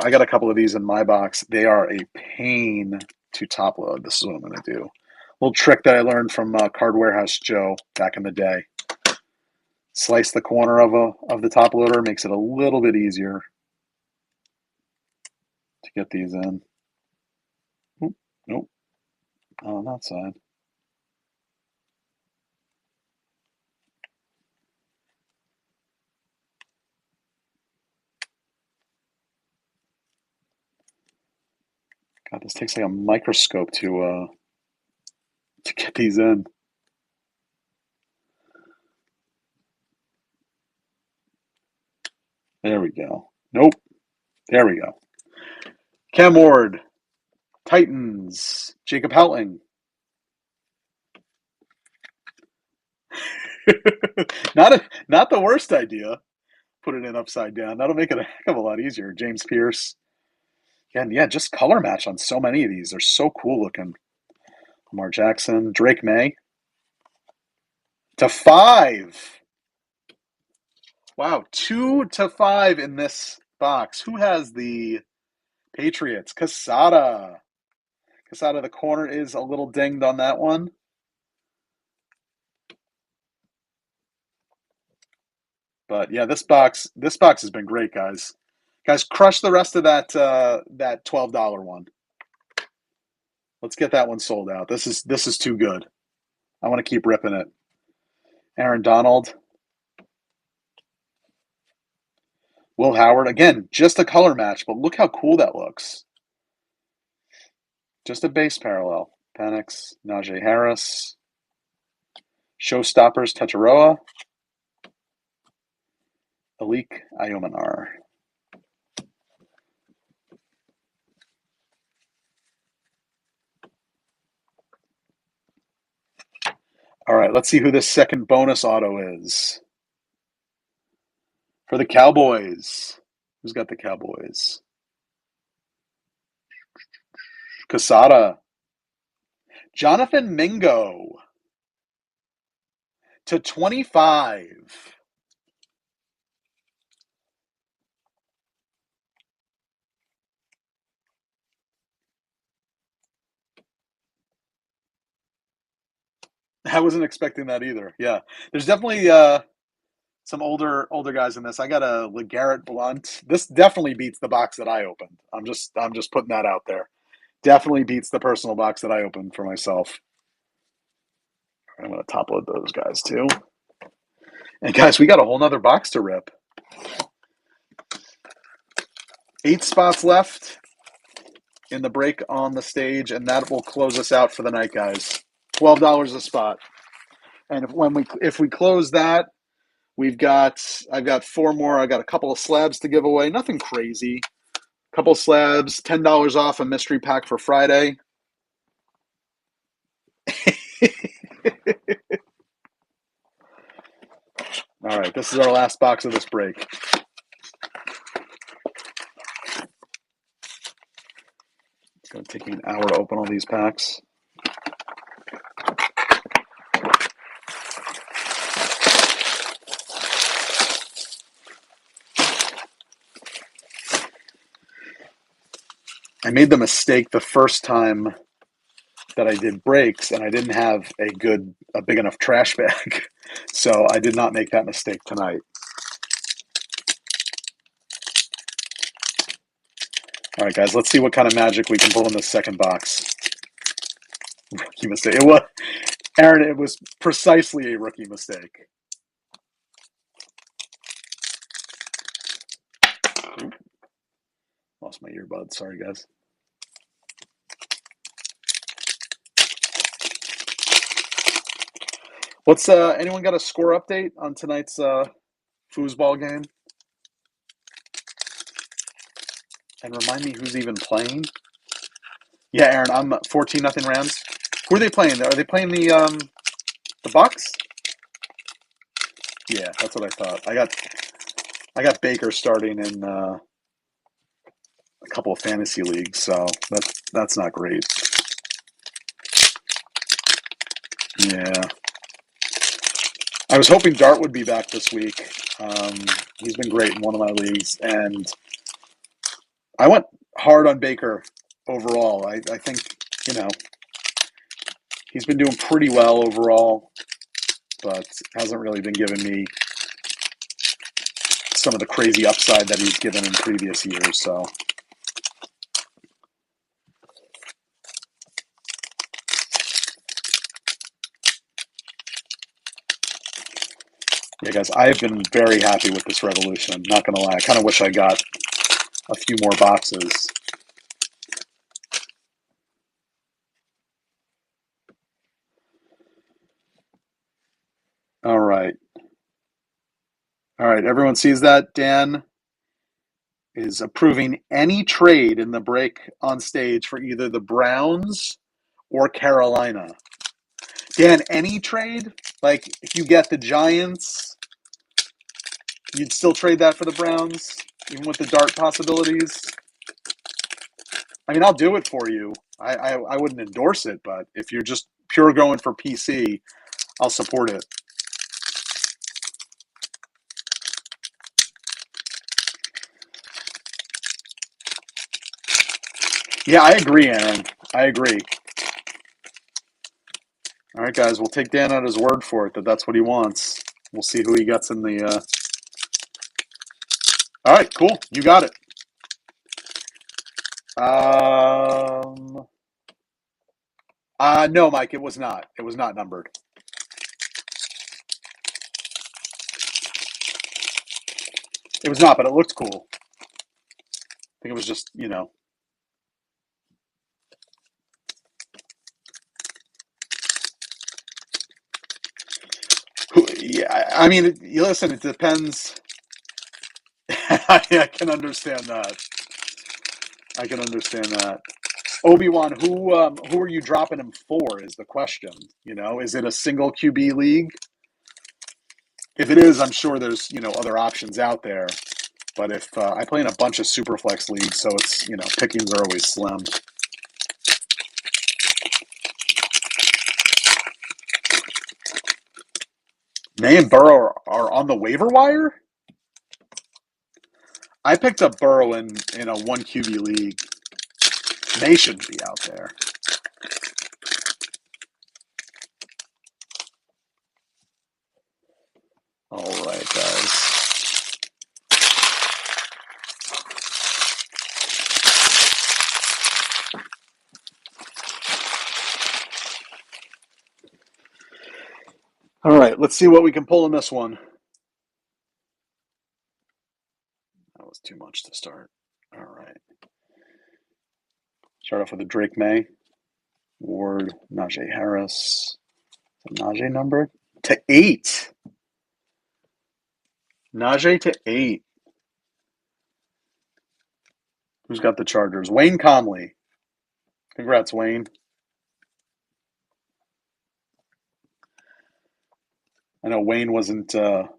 I got a couple of these in my box. They are a pain to top load. This is what I'm going to do. Little trick that I learned from Card Warehouse Joe back in the day. Slice the corner of the top loader, makes it a little bit easier to get these in. Oop, nope. On that side. God, this takes like a microscope to get these in. There we go. Nope. There we go. Cam Ward, Titans, Jacob Houghton. Not the worst idea. Put it in upside down. That'll make it a heck of a lot easier. James Pierce. And yeah, just color match on so many of these. They're so cool looking. Lamar Jackson, Drake May. /5. Wow, 2/5 in this box. Who has the Patriots? Casada. Casada, the corner is a little dinged on that one. But yeah, this box has been great, guys. Guys, crush the rest of that $12 one. Let's get that one sold out. This is too good. I want to keep ripping it. Aaron Donald. Will Howard. Again, just a color match, but look how cool that looks. Just a base parallel. Penix, Najee Harris. Showstoppers, Tetaroa. Alik Ayomanar. All right, let's see who this second bonus auto is. For the Cowboys. Who's got the Cowboys? Casada. Jonathan Mingo. /25. I wasn't expecting that either. Yeah. There's definitely some older guys in this. I got a LeGarrette Blount. This definitely beats the box that I opened. I'm just putting that out there. Definitely beats the personal box that I opened for myself. I'm going to top load those guys too. And guys, we got a whole nother box to rip. 8 spots left in the break on the stage, and that will close us out for the night, guys. $12 a spot. And if we close that, I've got 4 more. I got a couple of slabs to give away. Nothing crazy. A couple of slabs, $10 off a mystery pack for Friday. All right, this is our last box of this break. It's going to take me an hour to open all these packs. I made the mistake the first time that I did breaks, and I didn't have a big enough trash bag. So I did not make that mistake tonight. All right, guys, let's see what kind of magic we can pull in this second box. Rookie mistake. Aaron, it was precisely a rookie mistake. Ooh. Lost my earbud. Sorry, guys. What's anyone got a score update on tonight's foosball game? And remind me who's even playing. Yeah, Aaron, I'm 14-0 Rams. Who are they playing? Are they playing the Bucks? Yeah, that's what I thought. I got Baker starting in a couple of fantasy leagues, so that's not great. Yeah. I was hoping Dart would be back this week. He's been great in one of my leagues, and I went hard on Baker overall. I think, he's been doing pretty well overall, but hasn't really been giving me some of the crazy upside that he's given in previous years. So, yeah, guys, I have been very happy with this revolution. I'm not going to lie. I kind of wish I got a few more boxes. All right. All right. Everyone sees that? Dan is approving any trade in the break on stage for either the Browns or Carolina. Dan, any trade? Like, if you get the Giants, you'd still trade that for the Browns, even with the Dart possibilities? I mean, I'll do it for you. I wouldn't endorse it, but if you're just pure going for PC, I'll support it. Yeah, I agree, Aaron. I agree. All right, guys, we'll take Dan at his word for it that that's what he wants. We'll see who he gets in the... All right, cool. You got it. No, Mike, it was not. It was not numbered. It was not, but it looked cool. I think it was just, I mean, you listen. It depends. I can understand that. I can understand that. Obi-Wan, who are you dropping him for? Is the question. Is it a single QB league? If it is, I'm sure there's other options out there. But if I play in a bunch of superflex leagues, so it's pickings are always slim. May and Burrow are on the waiver wire. I picked up Burrow in a one QB league. May shouldn't be out there. All right, guys. All right, let's see what we can pull in this one. That was too much to start. All right. Start off with a Drake May, Ward, Najee Harris. Is Najee numbered? To 8. Najee to 8. Who's got the Chargers? Wayne Conley. Congrats, Wayne. I know Wayne wasn't.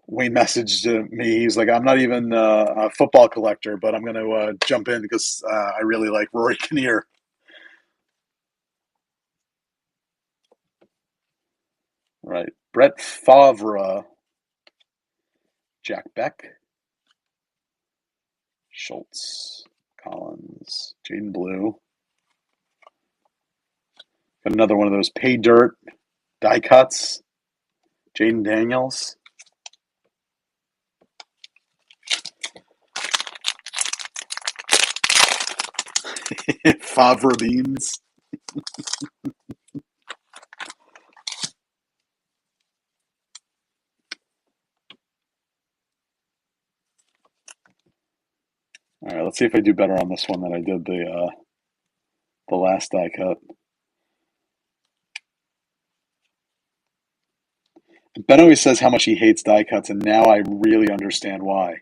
Wayne messaged me. He's like, "I'm not even a football collector, but I'm going to jump in because I really like Rory Kinnear." Right, Brett Favre, Jack Beck, Schultz, Collins, Jaden Blue. Got another one of those pay dirt die cuts. Jaden Daniels. Favre beans. All right, let's see if I do better on this one than I did the last die cut. Ben always says how much he hates die cuts, and now I really understand why.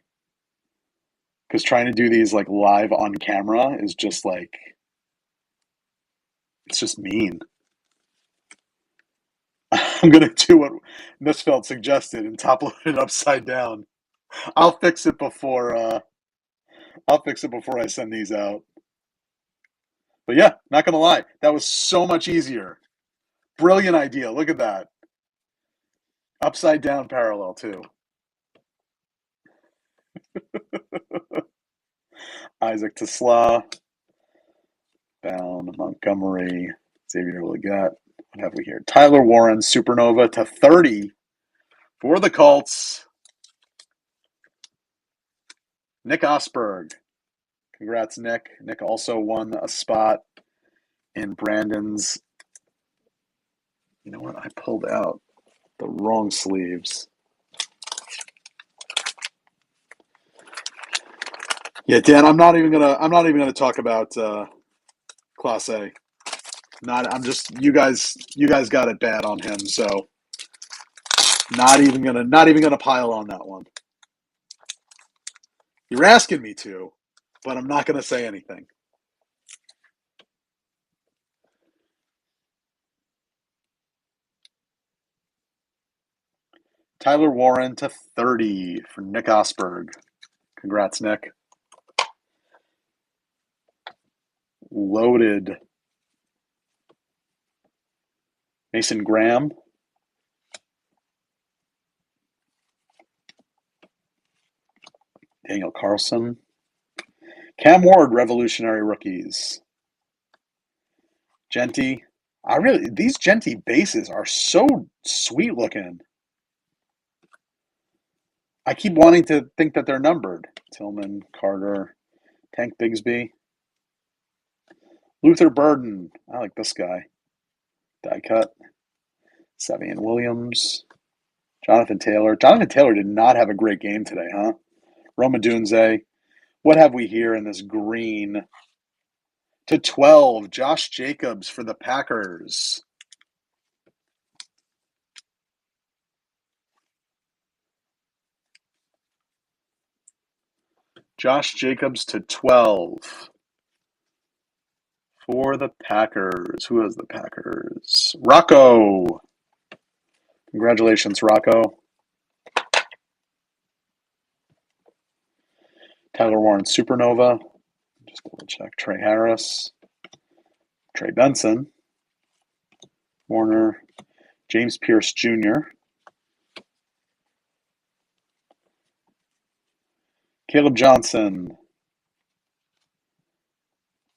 Because trying to do these like live on camera is just like, it's just mean. I'm gonna do what Misfeld suggested and top load it upside down. I'll fix it before I send these out. But yeah, not gonna lie, that was so much easier. Brilliant idea. Look at that. Upside down parallel too. Isaac Tesla, Bound, Montgomery, Xavier Leggett. What have we here? Tyler Warren, Supernova to 30 for the Colts. Nick Osberg. Congrats, Nick. Nick also won a spot in Brandon's. You know what? I pulled out the wrong sleeves. Yeah, Dan, I'm not even gonna talk about Class A. I'm just you guys got it bad on him, so not even gonna pile on that one. You're asking me to, but I'm not gonna say anything. Tyler Warren to 30 for Nick Osberg. Congrats, Nick. Loaded. Mason Graham. Daniel Carlson. Cam Ward, Revolutionary Rookies. Genty. These Genty bases are so sweet looking. I keep wanting to think that they're numbered. Tillman, Carter, Tank Bigsby. Luther Burden. I like this guy. Die cut. Savion Williams. Jonathan Taylor. Jonathan Taylor did not have a great game today, huh? Roma Dunze. What have we here in this green? To 12, Josh Jacobs for the Packers. Josh Jacobs to 12 for the Packers. Who has the Packers? Rocco. Congratulations, Rocco. Tyler Warren Supernova. Just double check. Trey Harris. Trey Benson. Warner. James Pierce Jr. Caleb Johnson.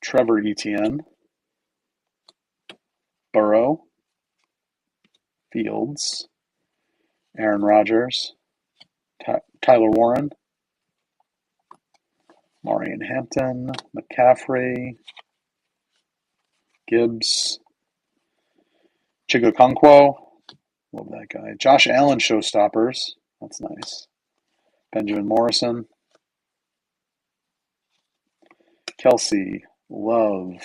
Trevor Etienne. Burrow. Fields. Aaron Rodgers. Tyler Warren. Marion Hampton. McCaffrey. Gibbs. Chigokonkwo. Love that guy. Josh Allen Showstoppers. That's nice. Benjamin Morrison. Kelsey. Love.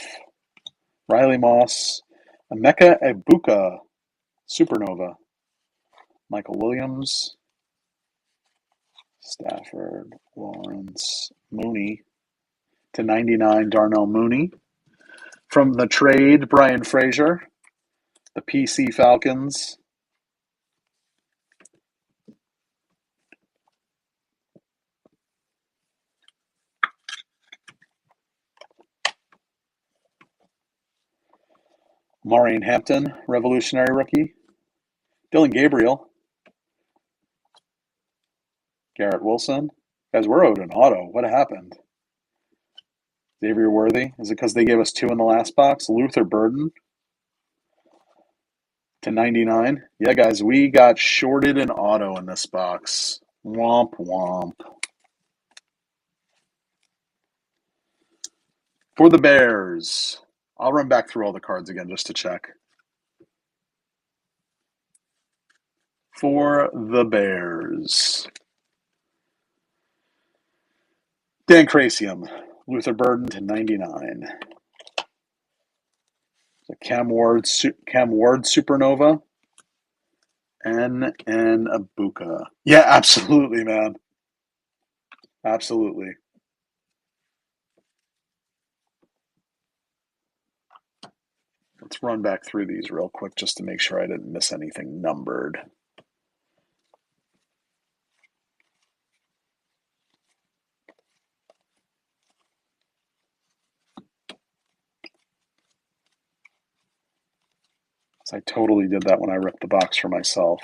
Riley Moss. Emeka Egbuka. Supernova. Michael Williams. Stafford. Lawrence. Mooney. To 99, Darnell Mooney. From the trade, Brian Frazier. The PC Falcons. Marion Hampton, revolutionary rookie. Dylan Gabriel. Garrett Wilson. Guys, we're owed an auto. What happened? Xavier Worthy. Is it because they gave us 2 in the last box? Luther Burden. To 99. Yeah, guys, we got shorted an auto in this box. Womp womp. For the Bears. I'll run back through all the cards again just to check. For the Bears. Dan Crasium. Luther Burden to 99. Cam Ward Supernova. N. Abuka. Yeah, absolutely, man. Absolutely. Let's run back through these real quick just to make sure I didn't miss anything numbered. I totally did that when I ripped the box for myself.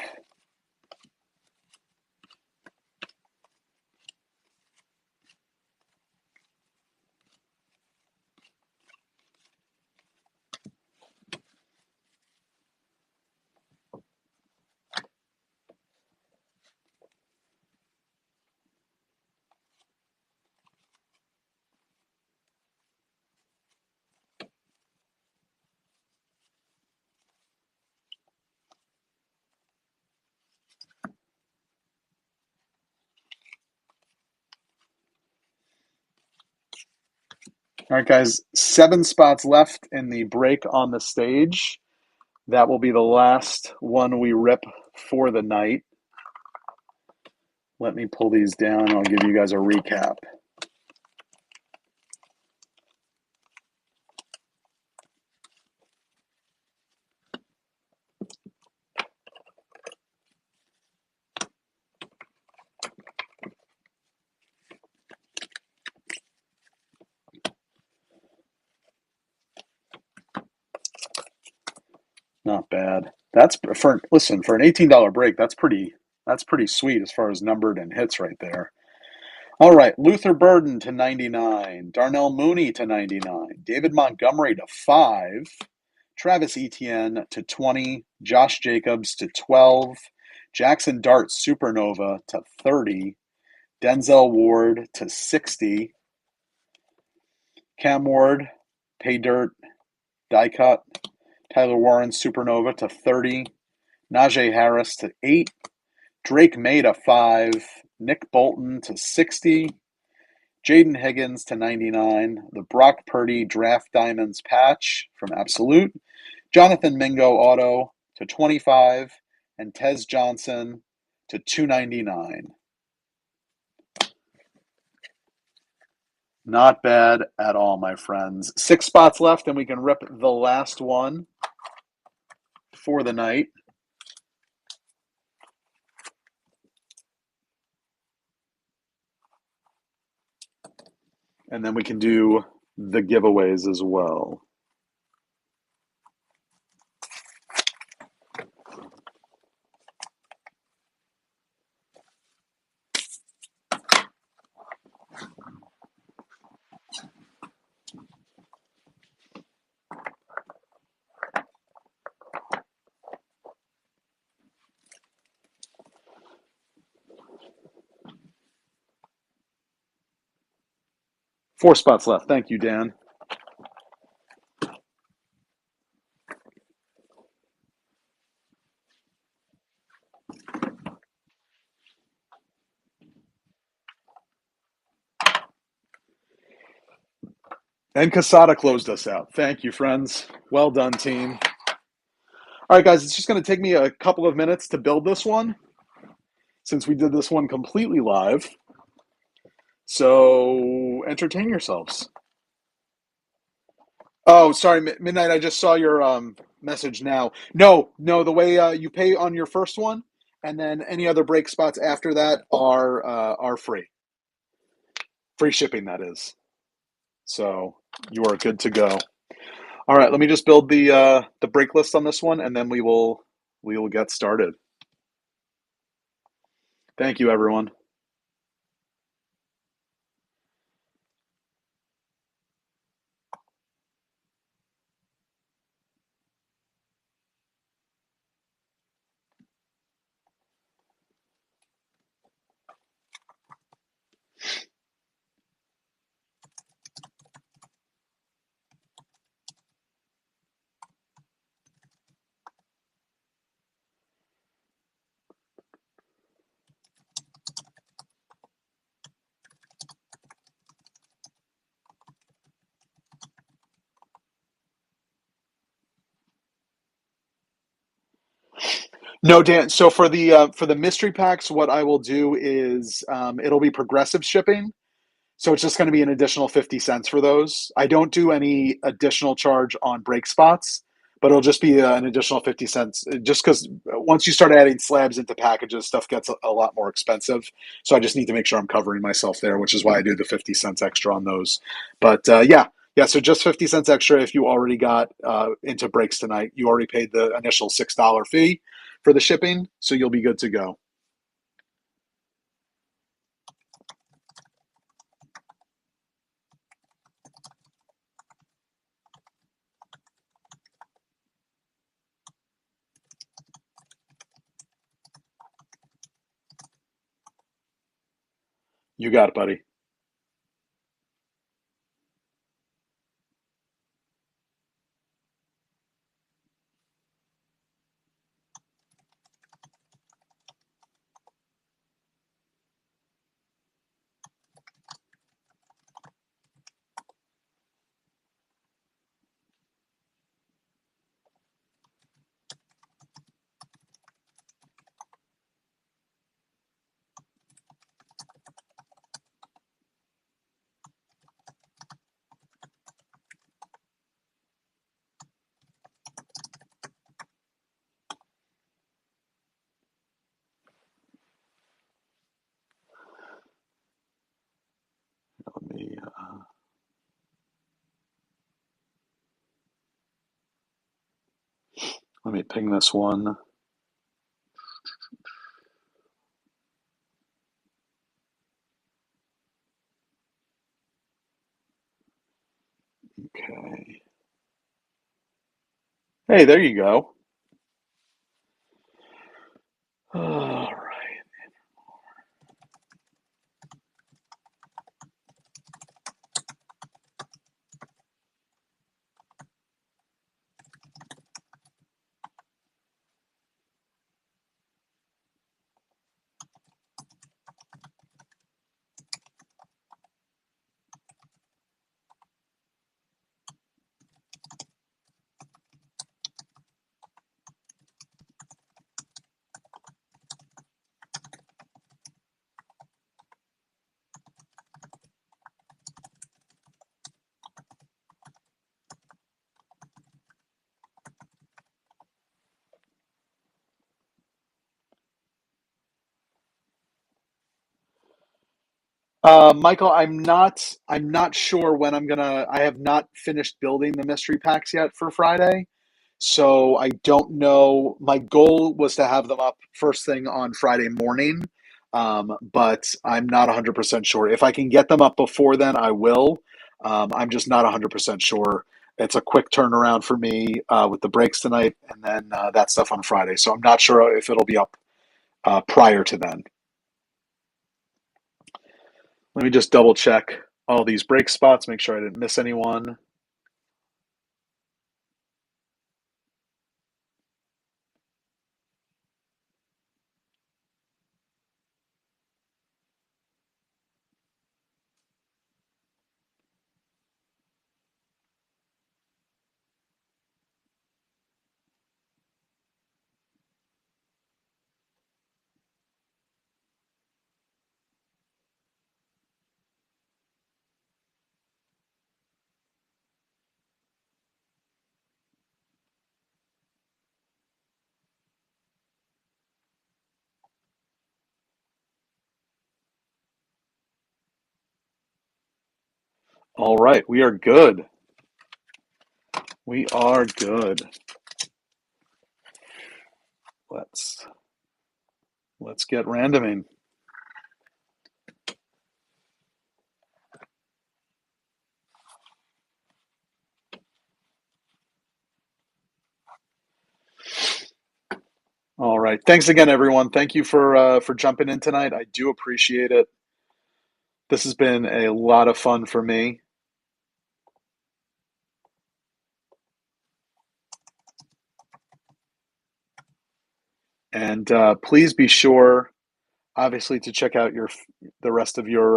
All right, guys, 7 spots left in the break on the stage. That will be the last one we rip for the night. Let me pull these down. I'll give you guys a recap. Not bad. That's for an $18 break. That's pretty sweet as far as numbered and hits right there. All right, Luther Burden to 99, Darnell Mooney to 99, David Montgomery to 5, Travis Etienne to 20, Josh Jacobs to 12, Jackson Dart Supernova to 30, Denzel Ward to 60, Cam Ward, Pay Dirt, Die Cut, Tyler Warren Supernova to 30, Najee Harris to 8, Drake May to 5, Nick Bolton to 60, Jaden Higgins to 99, the Brock Purdy Draft Diamonds patch from Absolute, Jonathan Mingo auto to 25, and Tez Johnson to 299. Not bad at all, my friends. 6 spots left, and we can rip the last one for the night. And then we can do the giveaways as well. Four spots left. Thank you, Dan. And Casada closed us out. Thank you, friends. Well done, team. All right, guys, it's just going to take me a couple of minutes to build this one since we did this one completely live. So entertain yourselves. Oh, sorry, Midnight. I just saw your message now. No, the way you pay on your first one, and then any other break spots after that are free. Free shipping, that is. So you are good to go. All right, let me just build the break list on this one, and then we will get started. Thank you, everyone. No, Dan. So for the mystery packs, what I will do is it'll be progressive shipping. So it's just going to be an additional 50 cents for those. I don't do any additional charge on break spots, but it'll just be an additional 50 cents just because once you start adding slabs into packages, stuff gets a lot more expensive. So I just need to make sure I'm covering myself there, which is why I do the 50 cents extra on those. But yeah, so just 50 cents extra if you already got into breaks tonight. You already paid the initial $6 fee for the shipping, so you'll be good to go. You got it, buddy. Let me ping this one. Okay. Hey, there you go. All right. Michael, I'm not sure when I have not finished building the mystery packs yet for Friday. So I don't know. My goal was to have them up first thing on Friday morning, but I'm not 100% sure. If I can get them up before then, I will. I'm just not 100% sure. It's a quick turnaround for me with the breaks tonight and then that stuff on Friday. So I'm not sure if it'll be up prior to then. Let me just double check all these break spots, make sure I didn't miss anyone. All right, we are good. We are good. Let's let's get randoming. All right. Thanks again, everyone. Thank you for jumping in tonight. I do appreciate it. This has been a lot of fun for me. And please be sure, obviously, to check out the rest of your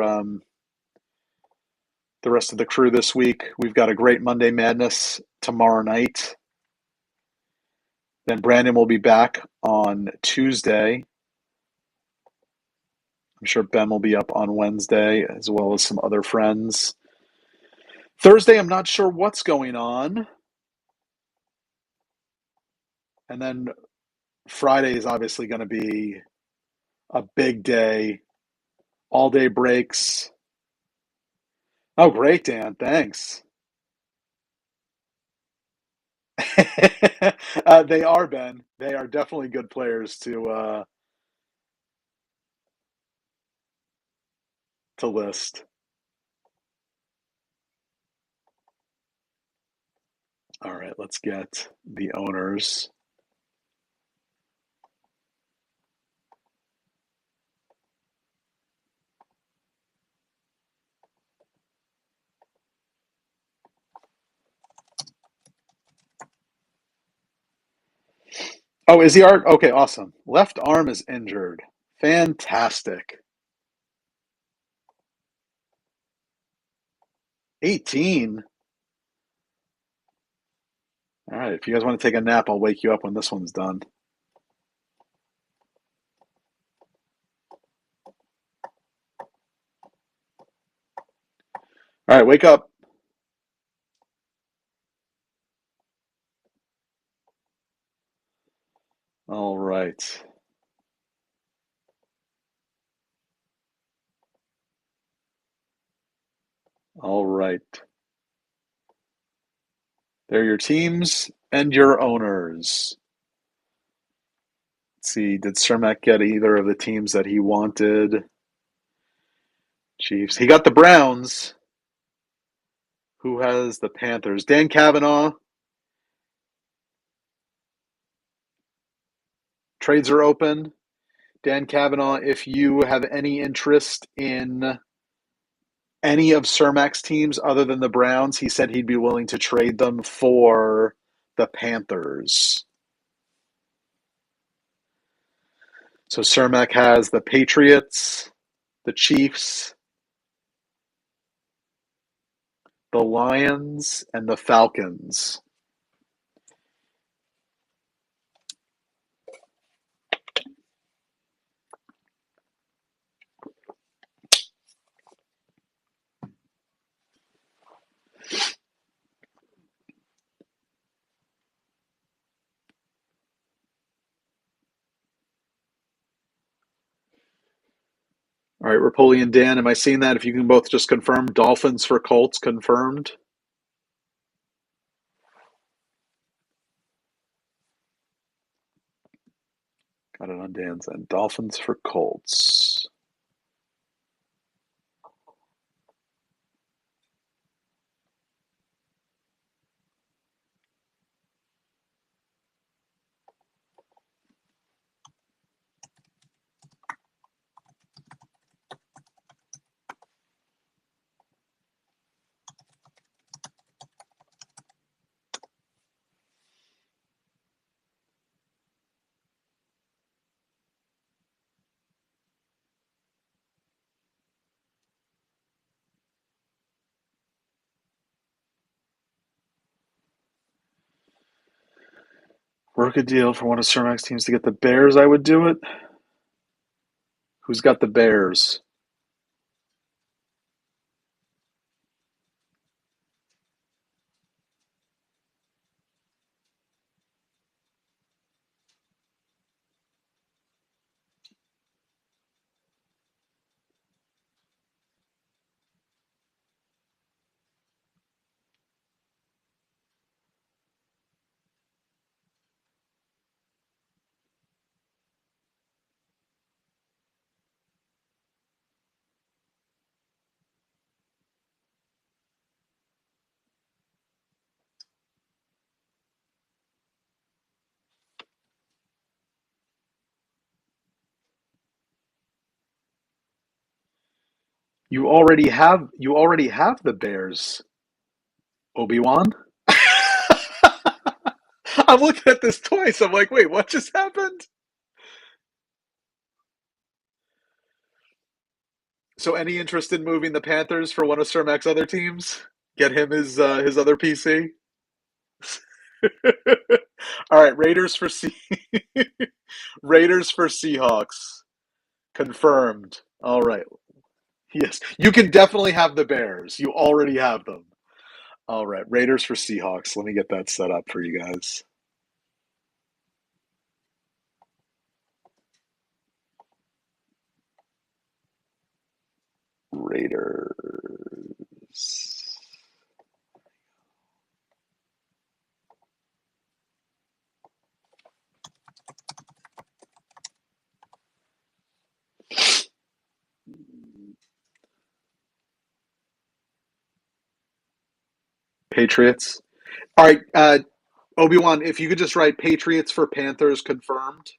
the rest of the crew this week. We've got a great Monday Madness tomorrow night. Then Brandon will be back on Tuesday. I'm sure Ben will be up on Wednesday, as well as some other friends. Thursday, I'm not sure what's going on. And then Friday is obviously going to be a big day, all day breaks. Oh, great, Dan. Thanks. They are, Ben. They are definitely good players to list. All right, let's get the owners. Oh, is he art? Okay, awesome. Left arm is injured. Fantastic. 18. All right, if you guys want to take a nap, I'll wake you up when this one's done. All right, wake up. All right. All right. They're your teams and your owners. Let's see, did Cermak get either of the teams that he wanted? Chiefs. He got the Browns. Who has the Panthers? Dan Kavanaugh. Trades are open. Dan Kavanaugh, if you have any interest in any of Cermak's teams other than the Browns, he said he'd be willing to trade them for the Panthers. So Cermak has the Patriots, the Chiefs, the Lions, and the Falcons. All right, Rapoli and Dan, am I seeing that? If you can both just confirm, Dolphins for Colts confirmed. Got it on Dan's end. Dolphins for Colts. Work a deal for one of Cermak's teams to get the Bears. I would do it. Who's got the Bears? You already have the Bears. Obi-Wan? I'm looking at this twice. I'm like, wait, what just happened? So any interest in moving the Panthers for one of Cermak's other teams? Get him his other PC? All right, Raiders for Seahawks. Confirmed. All right. Yes, you can definitely have the Bears. You already have them. All right, Raiders for Seahawks. Let me get that set up for you guys. Raiders. Patriots. All right, Obi-Wan, if you could just write Patriots for Panthers confirmed.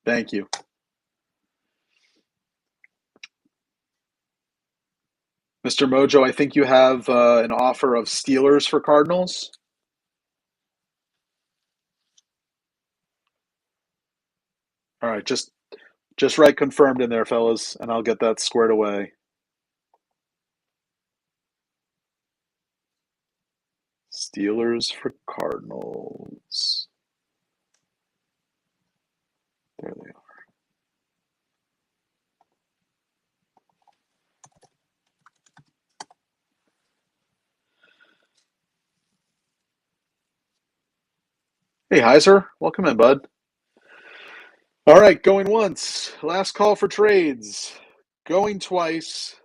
Thank you. Mr. Mojo, I think you have an offer of Steelers for Cardinals. All right, just write confirmed in there, fellas, and I'll get that squared away. Steelers for Cardinals. There they are. Hey, Heiser, welcome in, bud. All right, going once. Last call for trades. Going twice.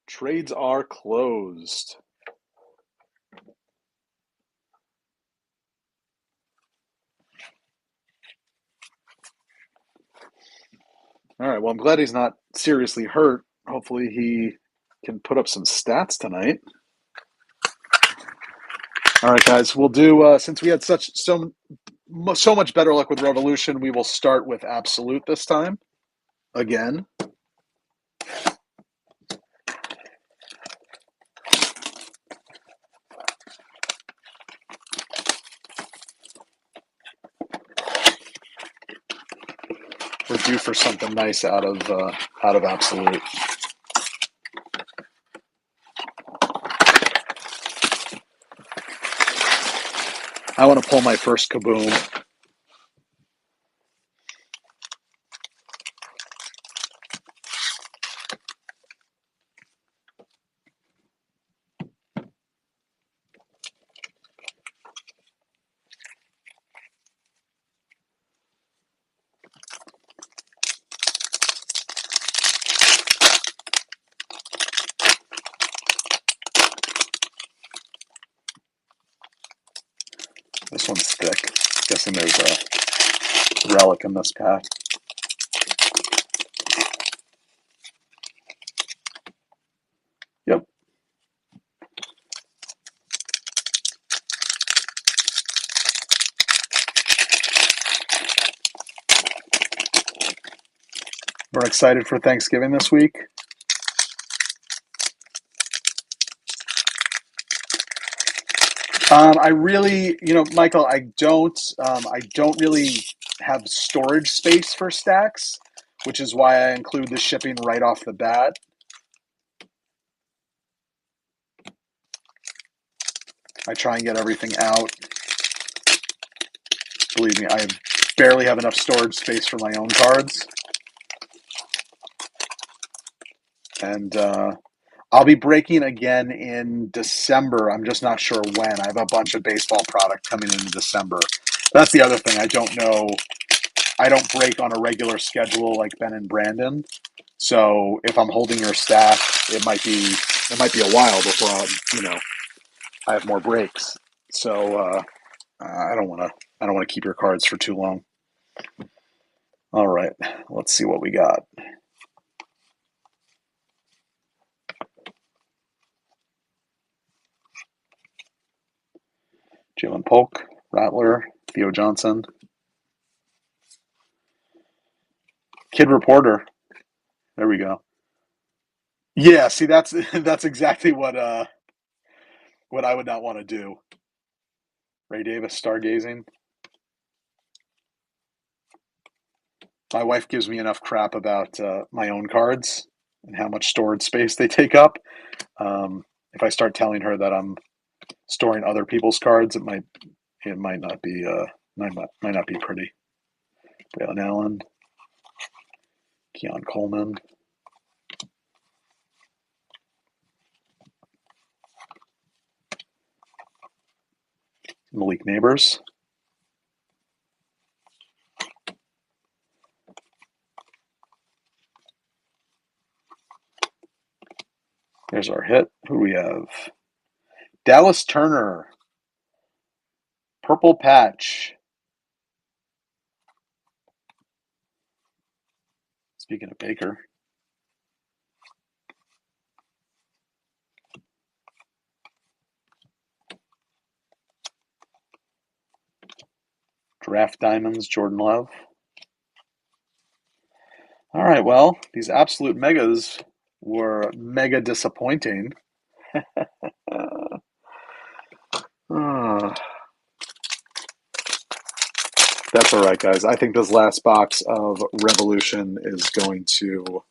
Trades are closed. All right, well, I'm glad he's not seriously hurt. Hopefully he can put up some stats tonight. All right, guys, we'll do, since we had so much better luck with Revolution, we will start with Absolute this time. Again. We're due for something nice out of Absolute. I want to pull my first kaboom. This one's thick. Guessing there's a relic in this pack. Yep. We're excited for Thanksgiving this week. I really, Michael, I don't really have storage space for stacks, which is why I include the shipping right off the bat. I try and get everything out. Believe me, I barely have enough storage space for my own cards. And I'll be breaking again in December. I'm just not sure when. I have a bunch of baseball product coming in December. That's the other thing. I don't know. I don't break on a regular schedule like Ben and Brandon. So if I'm holding your staff, it might be a while before I have more breaks. So I don't want to keep your cards for too long. All right, let's see what we got. Jalen Polk, Rattler, Theo Johnson, Kid Reporter. There we go. Yeah, see, that's exactly what I would not want to do. Ray Davis, stargazing. My wife gives me enough crap about my own cards and how much storage space they take up. If I start telling her that I'm storing other people's cards, it might not be might not be pretty. Braylon Allen, Keon Coleman, Malik Neighbors. There's our hit. Who do we have? Dallas Turner, Purple Patch. Speaking of Baker. Draft Diamonds, Jordan Love. All right, well, these absolute megas were mega disappointing. That's all right, guys. I think this last box of Revolution is going to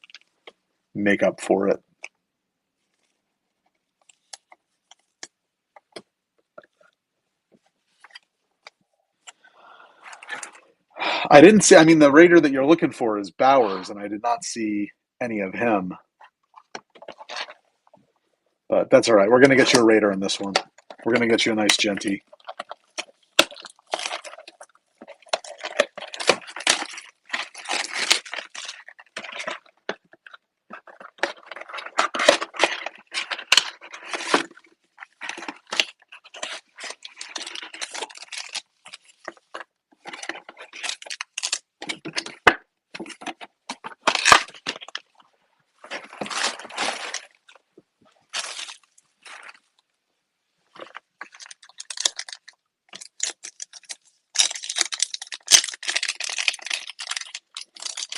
make up for it. I didn't see, the Raider that you're looking for is Bowers, and I did not see any of him. But that's all right. We're going to get you a Raider in this one. We're going to get you a nice Genty.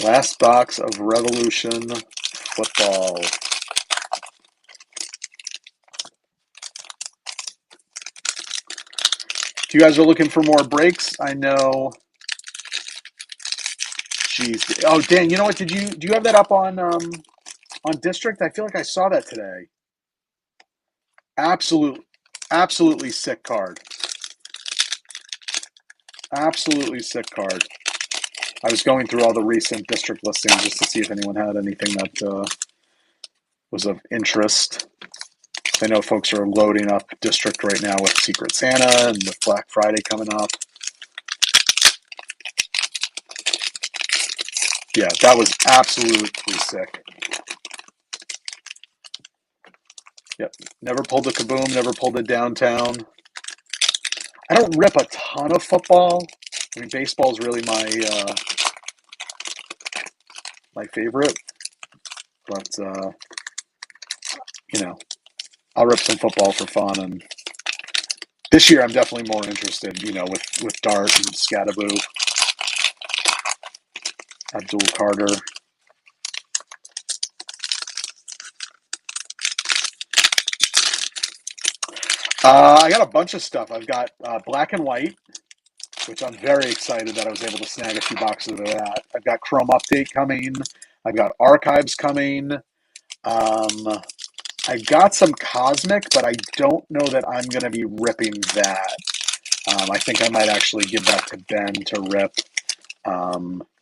Last box of Revolution football. If you guys are looking for more breaks, I know. Jeez. Oh, Dan, you know what? Do you have that up on District? I feel like I saw that today. Absolutely sick card. Absolutely sick card. I was going through all the recent district listings just to see if anyone had anything that was of interest. I know folks are loading up district right now with Secret Santa and with Black Friday coming up. Yeah, that was absolutely sick. Yep. Never pulled a kaboom, never pulled a downtown. I don't rip a ton of football. I mean, baseball is really my favorite, but you know, I'll rip some football for fun. And this year, I'm definitely more interested, with Dart and Scattaboo, Abdul Carter. I got a bunch of stuff. I've got black and white, which I'm very excited that I was able to snag a few boxes of that. I've got Chrome Update coming. I've got Archives coming. I got some Cosmic, but I don't know that I'm going to be ripping that. I think I might actually give that to Ben to rip. There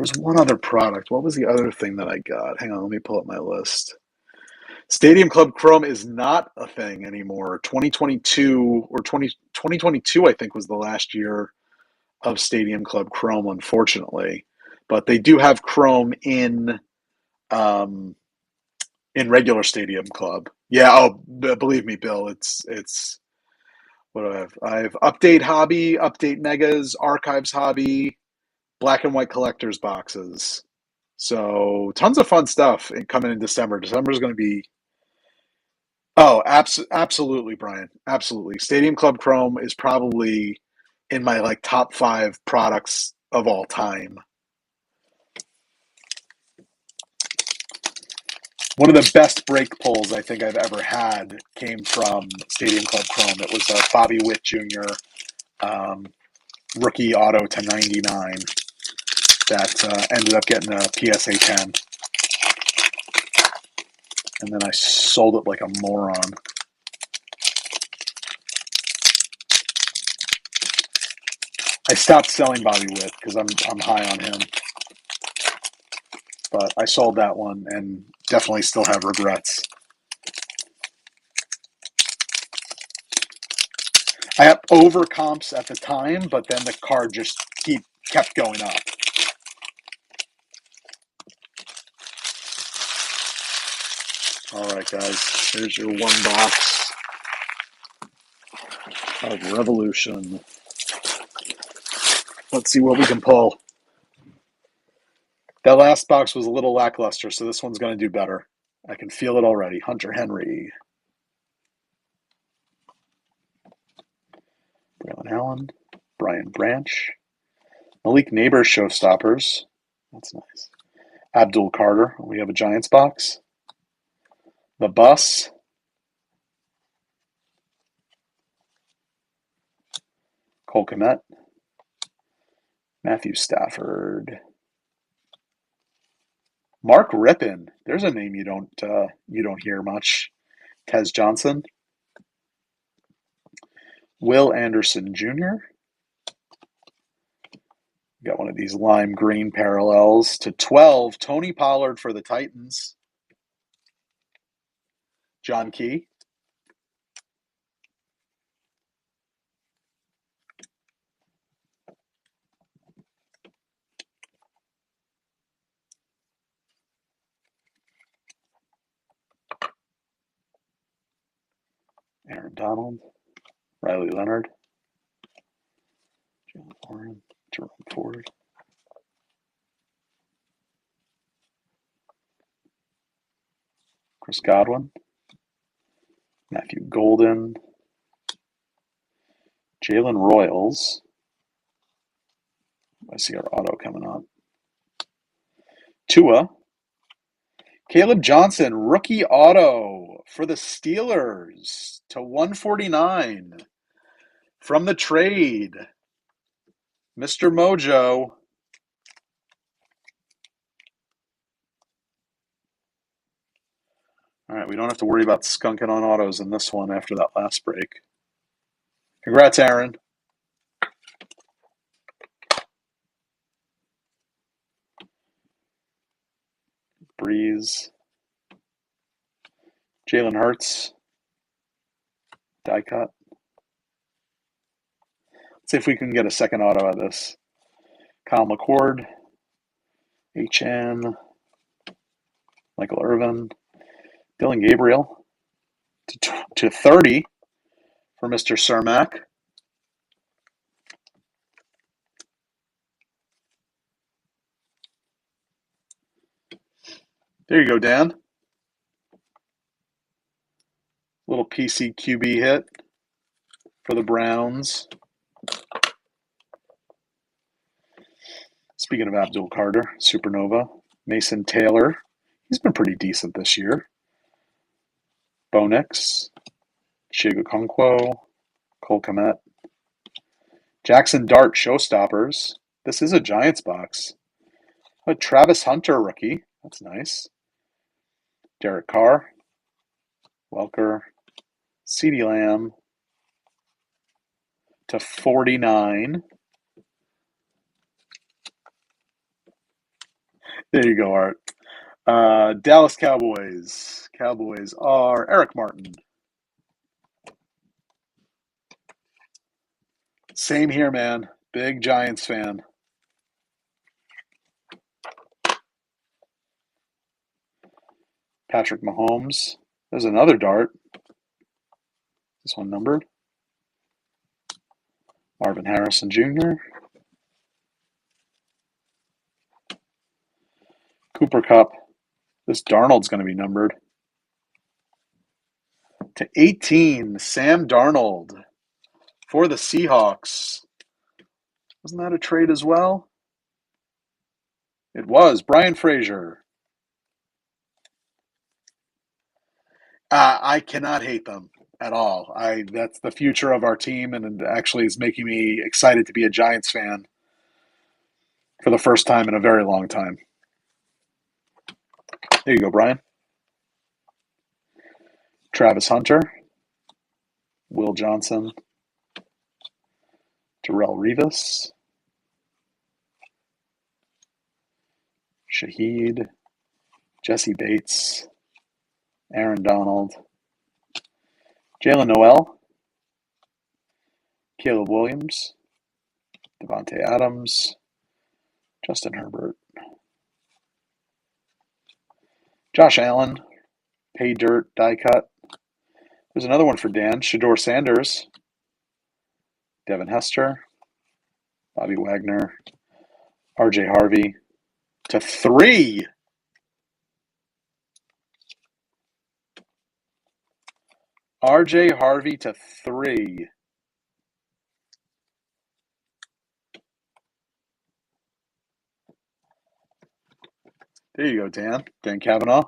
was one other product. What was the other thing that I got? Hang on, let me pull up my list. Stadium Club Chrome is not a thing anymore. 2022 or 2022, I think, was the last year of Stadium Club Chrome, unfortunately. But they do have Chrome um, in regular Stadium Club. Yeah, believe me, Bill, it's what do I have? I have Update Hobby, Update Megas, Archives Hobby, Black and White Collectors boxes. So tons of fun stuff coming in December. December is going to be absolutely, Brian, absolutely. Stadium Club Chrome is probably in my top 5 products of all time. One of the best break pulls I think I've ever had came from Stadium Club Chrome. It was a Bobby Witt Jr. Um, rookie auto to 99 that ended up getting a PSA 10. And then I sold it like a moron. I stopped selling Bobby Witt because I'm high on him. But I sold that one and definitely still have regrets. I had over comps at the time, but then the card just kept going up. All right, guys, here's your one box of Revolution. Let's see what we can pull. That last box was a little lackluster, so this one's going to do better. I can feel it already. Hunter Henry. Braylon Allen. Brian Branch. Malik Neighbors Showstoppers. That's nice. Abdul Carter. We have a Giants box. The Bus. Cole Kmet. Matthew Stafford. Mark Rippon. There's a name you don't hear much. Tez Johnson. Will Anderson Jr. Got one of these lime green parallels to 12. Tony Pollard for the Titans. John Key. Aaron Donald. Riley Leonard. Jalen Warren. Jerome Ford. Chris Godwin. Matthew Golden. Jalen Royals. I see our auto coming up. Tua. Caleb Johnson, rookie auto for the Steelers to 149 from the trade. Mr. Mojo. All right, we don't have to worry about skunking on autos in this one after that last break. Congrats, Aaron. Breeze. Jalen Hurts. Die cut. Let's see if we can get a second auto out of this. Kyle McCord. HN. Michael Irvin. Dylan Gabriel. To 30 for Mr. Cermak. There you go, Dan. Little PC QB hit for the Browns. Speaking of Abdul Carter, Supernova. Mason Taylor. He's been pretty decent this year. Bonix. Chiga Okonkwo. Cole Kmet. Jackson Dart, Showstoppers. This is a Giants box. A Travis Hunter rookie. That's nice. Derek Carr. Welker. CeeDee Lamb. To 49. There you go, Art. Dallas Cowboys. Cowboys are Eric Martin. Same here, man. Big Giants fan. Patrick Mahomes. There's another dart. This one numbered. Marvin Harrison Jr. Cooper Kupp. This Darnold's going to be numbered. To 18, Sam Darnold for the Seahawks. Wasn't that a trade as well? It was. Brian Frazier. I cannot hate them at all. That's the future of our team, and it actually is making me excited to be a Giants fan for the first time in a very long time. There you go, Brian. Travis Hunter. Will Johnson. Darrelle Revis. Shaheed. Jesse Bates. Aaron Donald. Jalen Noel. Caleb Williams. Devontae Adams. Justin Herbert. Josh Allen. Pay Dirt. Die cut. There's another one for Dan. Shedeur Sanders. Devin Hester. Bobby Wagner. RJ Harvey. To 3. RJ Harvey to 3. There you go, Dan. Dan Cavanaugh.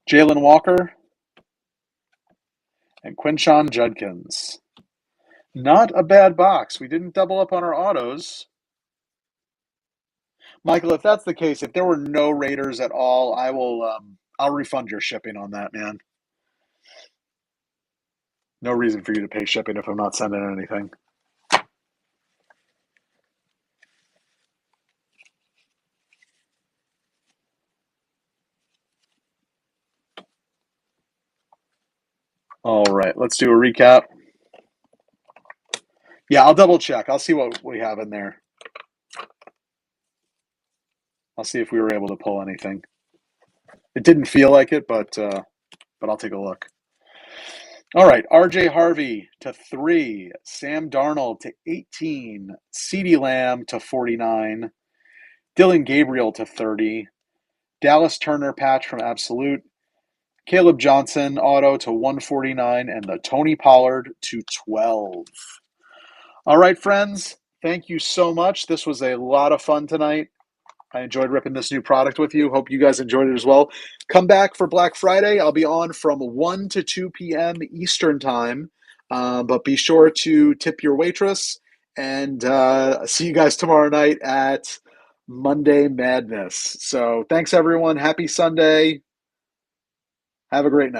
Jalen Walker. And Quinshon Judkins. Not a bad box. We didn't double up on our autos. Michael, if that's the case, if there were no Raiders at all, I'll refund your shipping on that, man. No reason for you to pay shipping if I'm not sending anything. All right, let's do a recap. Yeah, I'll double check. I'll see what we have in there. I'll see if we were able to pull anything. It didn't feel like it, but I'll take a look. All right, RJ Harvey to 3, Sam Darnold to 18, CeeDee Lamb to 49, Dylan Gabriel to 30, Dallas Turner patch from Absolute, Caleb Johnson auto to 149, and the Tony Pollard to 12. All right, friends, thank you so much. This was a lot of fun tonight. I enjoyed ripping this new product with you. Hope you guys enjoyed it as well. Come back for Black Friday. I'll be on from 1 to 2 p.m. Eastern Time. But be sure to tip your waitress. And see you guys tomorrow night at Monday Madness. So thanks, everyone. Happy Sunday. Have a great night.